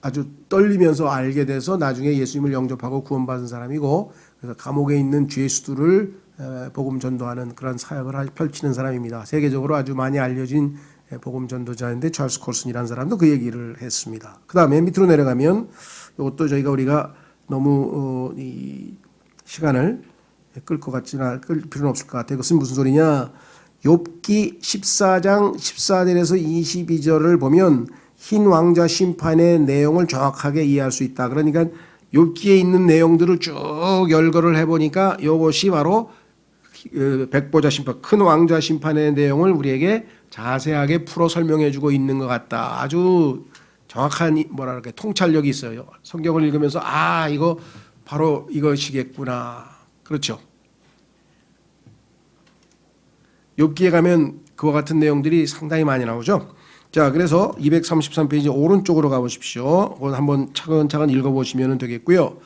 [SPEAKER 1] 아주 떨리면서 알게 돼서 나중에 예수님을 영접하고 구원받은 사람이고 그래서 감옥에 있는 죄수들을 복음 전도하는 그런 사역을 펼치는 사람입니다. 세계적으로 아주 많이 알려진 복음 전도자인데 찰스 콜슨이라는 사람도 그 얘기를 했습니다. 그 다음에 밑으로 내려가면 이것도 우리가 너무 이 시간을 끌 것 같지나 끌 필요는 없을 것 같아요. 그것은 무슨 소리냐? 욥기 14장 14절에서 22절을 보면 흰 왕자 심판의 내용을 정확하게 이해할 수 있다. 그러니까 욥기에 있는 내용들을 쭉 열거를 해보니까 이것이 바로 백보자 심판, 큰 왕자 심판의 내용을 우리에게 자세하게 풀어 설명해주고 있는 것 같다. 아주 정확한 뭐랄까 통찰력이 있어요. 성경을 읽으면서 아 이거 바로 이것이겠구나. 그렇죠. 욥기에 가면 그와 같은 내용들이 상당히 많이 나오죠. 자, 그래서 233페이지 오른쪽으로 가보십시오. 그걸 한번 차근차근 읽어보시면 되겠고요.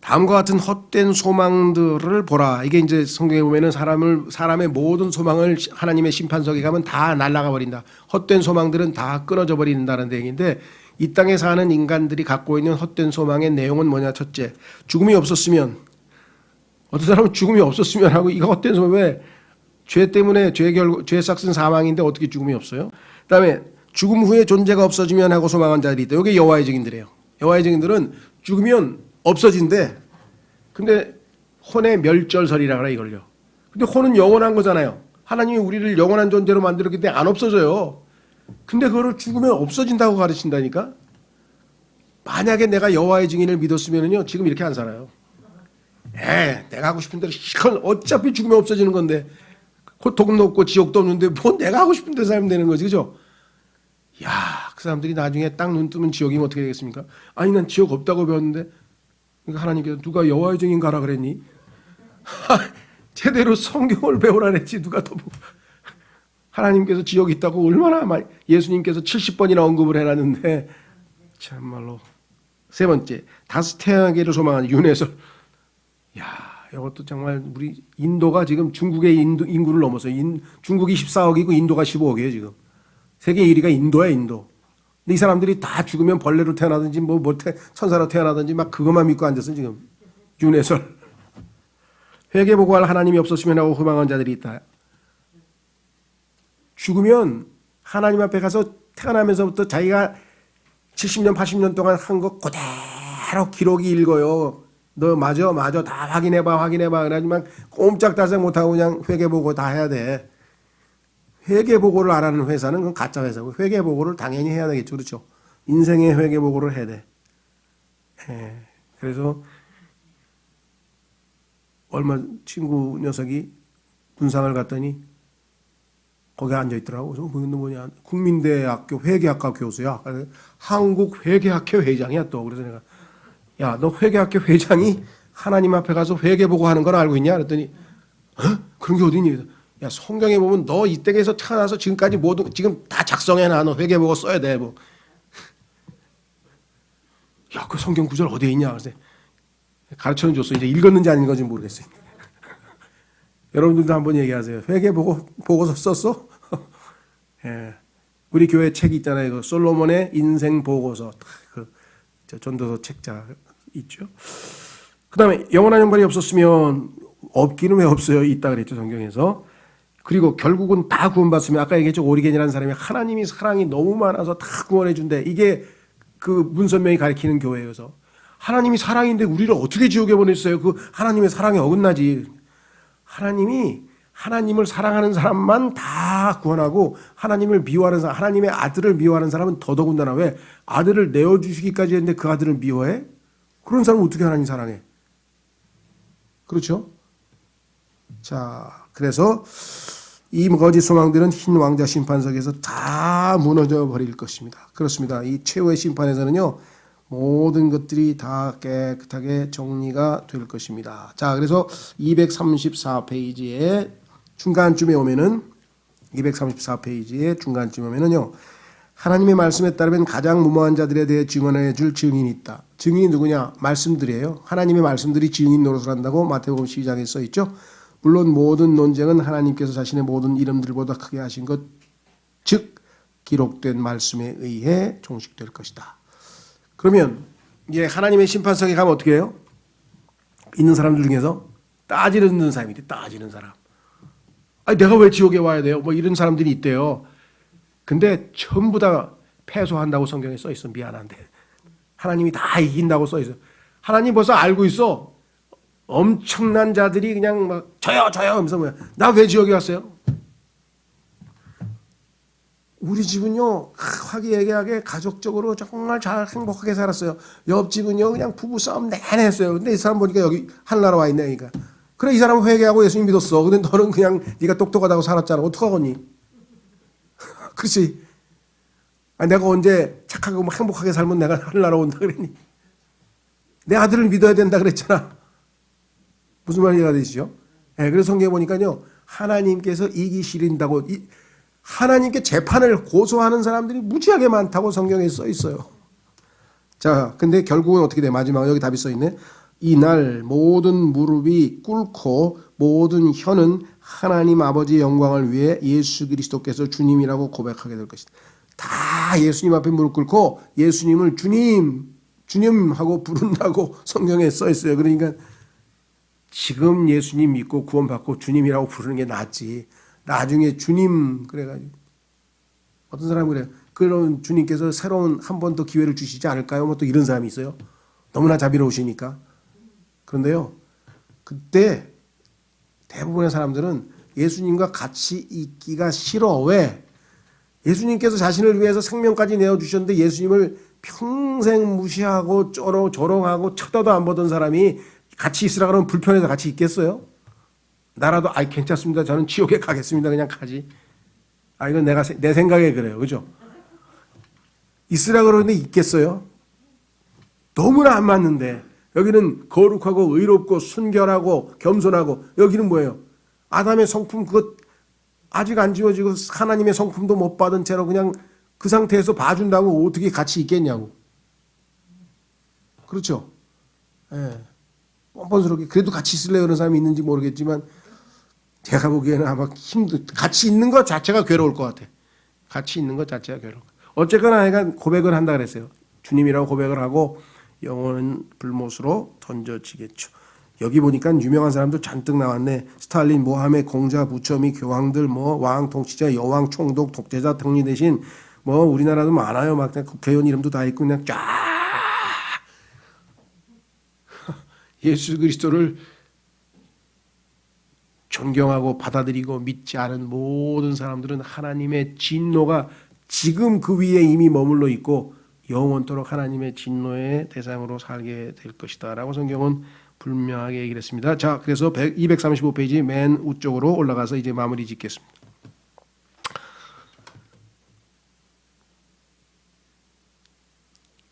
[SPEAKER 1] 다음과 같은 헛된 소망들을 보라. 이게 이제 성경에 보면은 사람의 모든 소망을 하나님의 심판석에 가면 다 날아가 버린다. 헛된 소망들은 다 끊어져 버린다는 내용인데 이 땅에 사는 인간들이 갖고 있는 헛된 소망의 내용은 뭐냐? 첫째, 죽음이 없었으면 어떤 사람은 죽음이 없었으면 하고 이거 헛된 소망 왜? 죄 때문에 죄 삭슨 사망인데 어떻게 죽음이 없어요? 그다음에 죽음 후에 존재가 없어지면 하고 소망한 자들이 있다. 이게 여호와의 증인들이에요. 여호와의 증인들은 죽으면 없어진대. 근데 혼의 멸절설이라 그래 이걸요. 근데 혼은 영원한 거잖아요. 하나님이 우리를 영원한 존재로 만들었기 때문에 안 없어져요. 근데 그거를 죽으면 없어진다고 가르친다니까. 만약에 내가 여호와의 증인을 믿었으면요 지금 이렇게 안 살아요. 내가 하고 싶은 대로 시컷 어차피 죽으면 없어지는 건데 고통도 없고 지옥도 없는데 뭐 내가 하고 싶은 대로 살면 되는 거지, 그죠? 야, 그 사람들이 나중에 딱 눈 뜨면 지옥이면 어떻게 되겠습니까? 아니 난 지옥 없다고 배웠는데 그러니까 하나님께서 누가 여호와의 증인 가라 그랬니? 제대로 성경을 배우라 그랬지 누가 더 하나님께서 지옥 있다고 얼마나 많이 예수님께서 70번이나 언급을 해놨는데 참말로. 세 번째, 다시 태어나기를 소망하는 윤회설. 야, 이것도 정말 우리 인도가 지금 중국의 인구를 넘어서요. 중국이 14억이고 인도가 15억이에요 지금. 세계 1위가 인도야 인도. 근데 이 사람들이 다 죽으면 벌레로 태어나든지 천사로 태어나든지 막 그것만 믿고 앉아서 지금 윤회설. 회개보고할 하나님이 없었으면 하고 후망한 자들이 있다. 죽으면 하나님 앞에 가서 태어나면서부터 자기가 70년 80년 동안 한 거 그대로 기록이 읽어요. 너 맞아 다 확인해봐 그러지만 꼼짝달싹 못하고 그냥 회계보고 다 해야 돼. 회계보고를 안 하는 회사는 그건 가짜 회사고 회계보고를 당연히 해야 되겠죠. 그렇죠. 인생의 회계보고를 해야 돼. 그래서 얼마 친구 녀석이 군상을 갔더니 거기 앉아있더라고. 그래서 뭐냐 국민대학교 회계학과 교수야. 한국회계학회 회장이야 또. 그래서 내가 야, 너 회계학교 회장이 하나님 앞에 가서 회계보고 하는 걸 알고 있냐? 그랬더니 그런 게 어딨니? 야, 성경에 보면 너 이 땅에서 태어나서 지금까지 모두 지금 다 작성해놔. 너 회계보고 써야 돼. 뭐. 야, 그 성경 구절 어디에 있냐? 그래서 가르쳐는 줬어. 이제 읽었는지 안 읽었는지 모르겠어요. 여러분들도 한번 얘기하세요. 회계보고서 썼어? 예. 우리 교회 책이 있잖아요. 그 솔로몬의 인생 보고서. 전도서 책자 있죠. 그 다음에 영원한 형벌이 없었으면 없기는 왜 없어요? 있다 그랬죠 성경에서. 그리고 결국은 다 구원받으면 아까 얘기했죠. 오리겐이라는 사람이 하나님이 사랑이 너무 많아서 다 구원해 준대. 이게 그 문선명이 가리키는 교회여서 하나님이 사랑인데 우리를 어떻게 지옥에 보냈어요? 그 하나님의 사랑에 어긋나지. 하나님이 하나님을 사랑하는 사람만 다 구원하고 하나님을 미워하는 사람, 하나님의 아들을 미워하는 사람은 더더군다나. 왜? 아들을 내어주시기까지 했는데 그 아들을 미워해? 그런 사람은 어떻게 하나님 사랑해? 그렇죠? 자, 그래서 이 거짓 소망들은 흰 왕자 심판석에서 다 무너져 버릴 것입니다. 그렇습니다. 이 최후의 심판에서는요, 모든 것들이 다 깨끗하게 정리가 될 것입니다. 자, 그래서 234페이지에 중간쯤에 오면은 234페이지에 중간쯤에 오면은요, 하나님의 말씀에 따르면 가장 무모한 자들에 대해 증언해 줄 증인이 있다. 증인이 누구냐? 말씀들이에요. 하나님의 말씀들이 증인 노릇을 한다고 마태복음 12장에 써 있죠. 물론 모든 논쟁은 하나님께서 자신의 모든 이름들보다 크게 하신 것, 즉 기록된 말씀에 의해 종식될 것이다. 그러면 이제 하나님의 심판석에 가면 어떻게 해요? 있는 사람들 중에서 따지는 사람이 돼. 따지는 사람. 아니 내가 왜 지옥에 와야 돼요? 뭐 이런 사람들이 있대요. 근데 전부 다 패소한다고 성경에 써 있어. 미안한데 하나님이 다 이긴다고 써 있어. 하나님 벌써 알고 있어. 엄청난 자들이 그냥 막 저요 하면서 뭐야. 나 왜 지옥에 왔어요? 우리 집은요 화기애애하게 가족적으로 정말 잘 행복하게 살았어요. 옆집은요 그냥 부부싸움 내내 했어요. 근데 이 사람 보니까 여기 하늘나라 와 있네. 그러니까 그래 이 사람은 회개하고 예수님 믿었어. 근데 너는 그냥 네가 똑똑하다고 살았잖아. 어떡하겠니? 그렇지. 아니, 내가 언제 착하고 행복하게 살면 내가 하늘나라 온다 그랬니? 내 아들을 믿어야 된다 그랬잖아. 무슨 말인지 되시죠? 네, 그래서 성경에 보니까요 하나님께서 이기시린다고 하나님께 재판을 고소하는 사람들이 무지하게 많다고 성경에 써 있어요. 자, 근데 결국은 어떻게 돼? 마지막 여기 답이 써 있네. 이날 모든 무릎이 꿇고 모든 혀는 하나님 아버지의 영광을 위해 예수 그리스도께서 주님이라고 고백하게 될 것이다. 다 예수님 앞에 무릎 꿇고 예수님을 주님 하고 부른다고 성경에 써 있어요. 그러니까 지금 예수님 믿고 구원받고 주님이라고 부르는 게 낫지. 나중에 주님 그래가지고 어떤 사람은 그래요. 그런 주님께서 새로운 한 번 더 기회를 주시지 않을까요? 뭐 또 이런 사람이 있어요. 너무나 자비로우시니까. 그런데요. 그때 대부분의 사람들은 예수님과 같이 있기가 싫어. 왜? 예수님께서 자신을 위해서 생명까지 내어주셨는데 예수님을 평생 무시하고 조롱하고 쳐다도 안 보던 사람이 같이 있으라 그러면 불편해서 같이 있겠어요? 나라도 괜찮습니다. 저는 지옥에 가겠습니다. 그냥 가지. 이건 내 생각에 그래요. 그죠? 있으라 그러는데 있겠어요? 너무나 안 맞는데 여기는 거룩하고 의롭고 순결하고 겸손하고 여기는 뭐예요? 아담의 성품 그것 아직 안 지워지고 하나님의 성품도 못 받은 채로 그냥 그 상태에서 봐준다고 어떻게 같이 있겠냐고. 그렇죠? 예. 뻔뻔스럽게 그래도 같이 있을래요? 그런 사람이 있는지 모르겠지만 제가 보기에는 아마 같이 있는 것 자체가 괴로울 것 같아. 같이 있는 것 자체가 괴로울 것 같아. 어쨌거나 하여간 고백을 한다 그랬어요. 주님이라고 고백을 하고 영혼은 불못으로 던져지겠죠. 여기 보니까 유명한 사람도 잔뜩 나왔네. 스탈린, 모하메, 공자, 부처미, 교황들, 왕, 통치자, 여왕, 총독, 독재자, 등리 대신 우리나라도 많아요. 막 국회의원 이름도 다 있고 그냥 쫙 예수 그리스도를 존경하고 받아들이고 믿지 않은 모든 사람들은 하나님의 진노가 지금 그 위에 이미 머물러 있고 영원토록 하나님의 진노의 대상으로 살게 될 것이다 라고 성경은 분명하게 얘기를 했습니다. 자, 그래서 235페이지 맨 우쪽으로 올라가서 이제 마무리 짓겠습니다.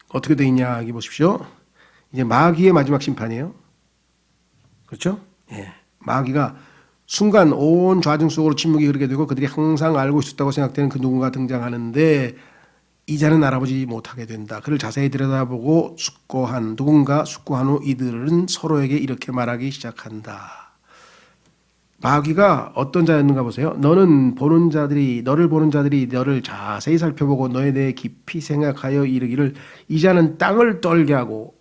[SPEAKER 1] 어떻게 돼 있냐 여기 보십시오. 이제 마귀의 마지막 심판이에요. 그렇죠? 예. 마귀가 순간 온 좌중 속으로 침묵이 흐르게 되고 그들이 항상 알고 있었다고 생각되는 그 누군가 등장하는데 이자는 알아보지 못하게 된다. 그를 자세히 들여다보고 누군가 숙고한 후 이들은 서로에게 이렇게 말하기 시작한다. 마귀가 어떤 자였는가 보세요. 너를 보는 자들이 너를 자세히 살펴보고 너에 대해 깊이 생각하여 이르기를 이자는 땅을 떨게 하고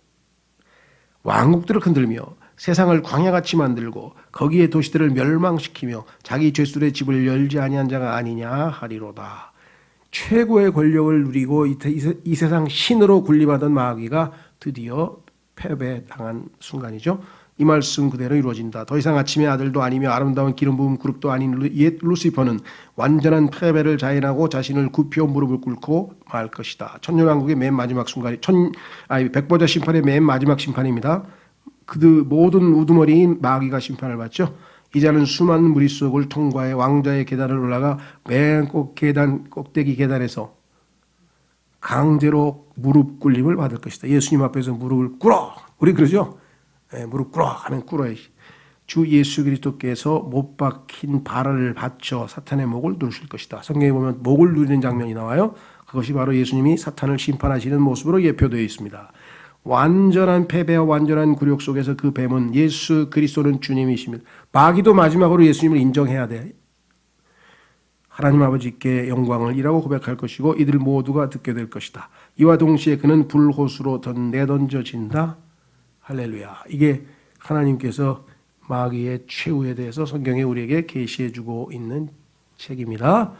[SPEAKER 1] 왕국들을 흔들며 세상을 광야같이 만들고 거기에 도시들을 멸망시키며 자기 죄술의 집을 열지 아니한 자가 아니냐 하리로다. 최고의 권력을 누리고 이 세상 신으로 군림하던 마귀가 드디어 패배당한 순간이죠. 이 말씀 그대로 이루어진다. 더 이상 아침의 아들도 아니며 아름다운 기름 부은 그룹도 아닌 옛 루시퍼는 완전한 패배를 자인하고 자신을 굽혀 무릎을 꿇고 말 것이다. 천년왕국의 맨 마지막 순간이 백보자 심판의 맨 마지막 심판입니다. 그들 모든 우두머리인 마귀가 심판을 받죠. 이자는 수많은 무리 속을 통과해 왕좌의 계단을 올라가 맨 꼭대기 계단에서 강제로 무릎 꿇림을 받을 것이다. 예수님 앞에서 무릎을 꿇어. 우리 그러죠? 무릎 꿇어 하면 꿇어야지. 주 예수 그리스도께서 못 박힌 발을 받쳐 사탄의 목을 누르실 것이다. 성경에 보면 목을 누리는 장면이 나와요. 그것이 바로 예수님이 사탄을 심판하시는 모습으로 예표되어 있습니다. 완전한 패배와 완전한 굴욕 속에서 그 뱀은 예수 그리스도는 주님이십니다. 마귀도 마지막으로 예수님을 인정해야 돼. 하나님 아버지께 영광을 이라고 고백할 것이고 이들 모두가 듣게 될 것이다. 이와 동시에 그는 불호수로 내던져진다. 할렐루야. 이게 하나님께서 마귀의 최후에 대해서 성경에 우리에게 계시해 주고 있는 책입니다.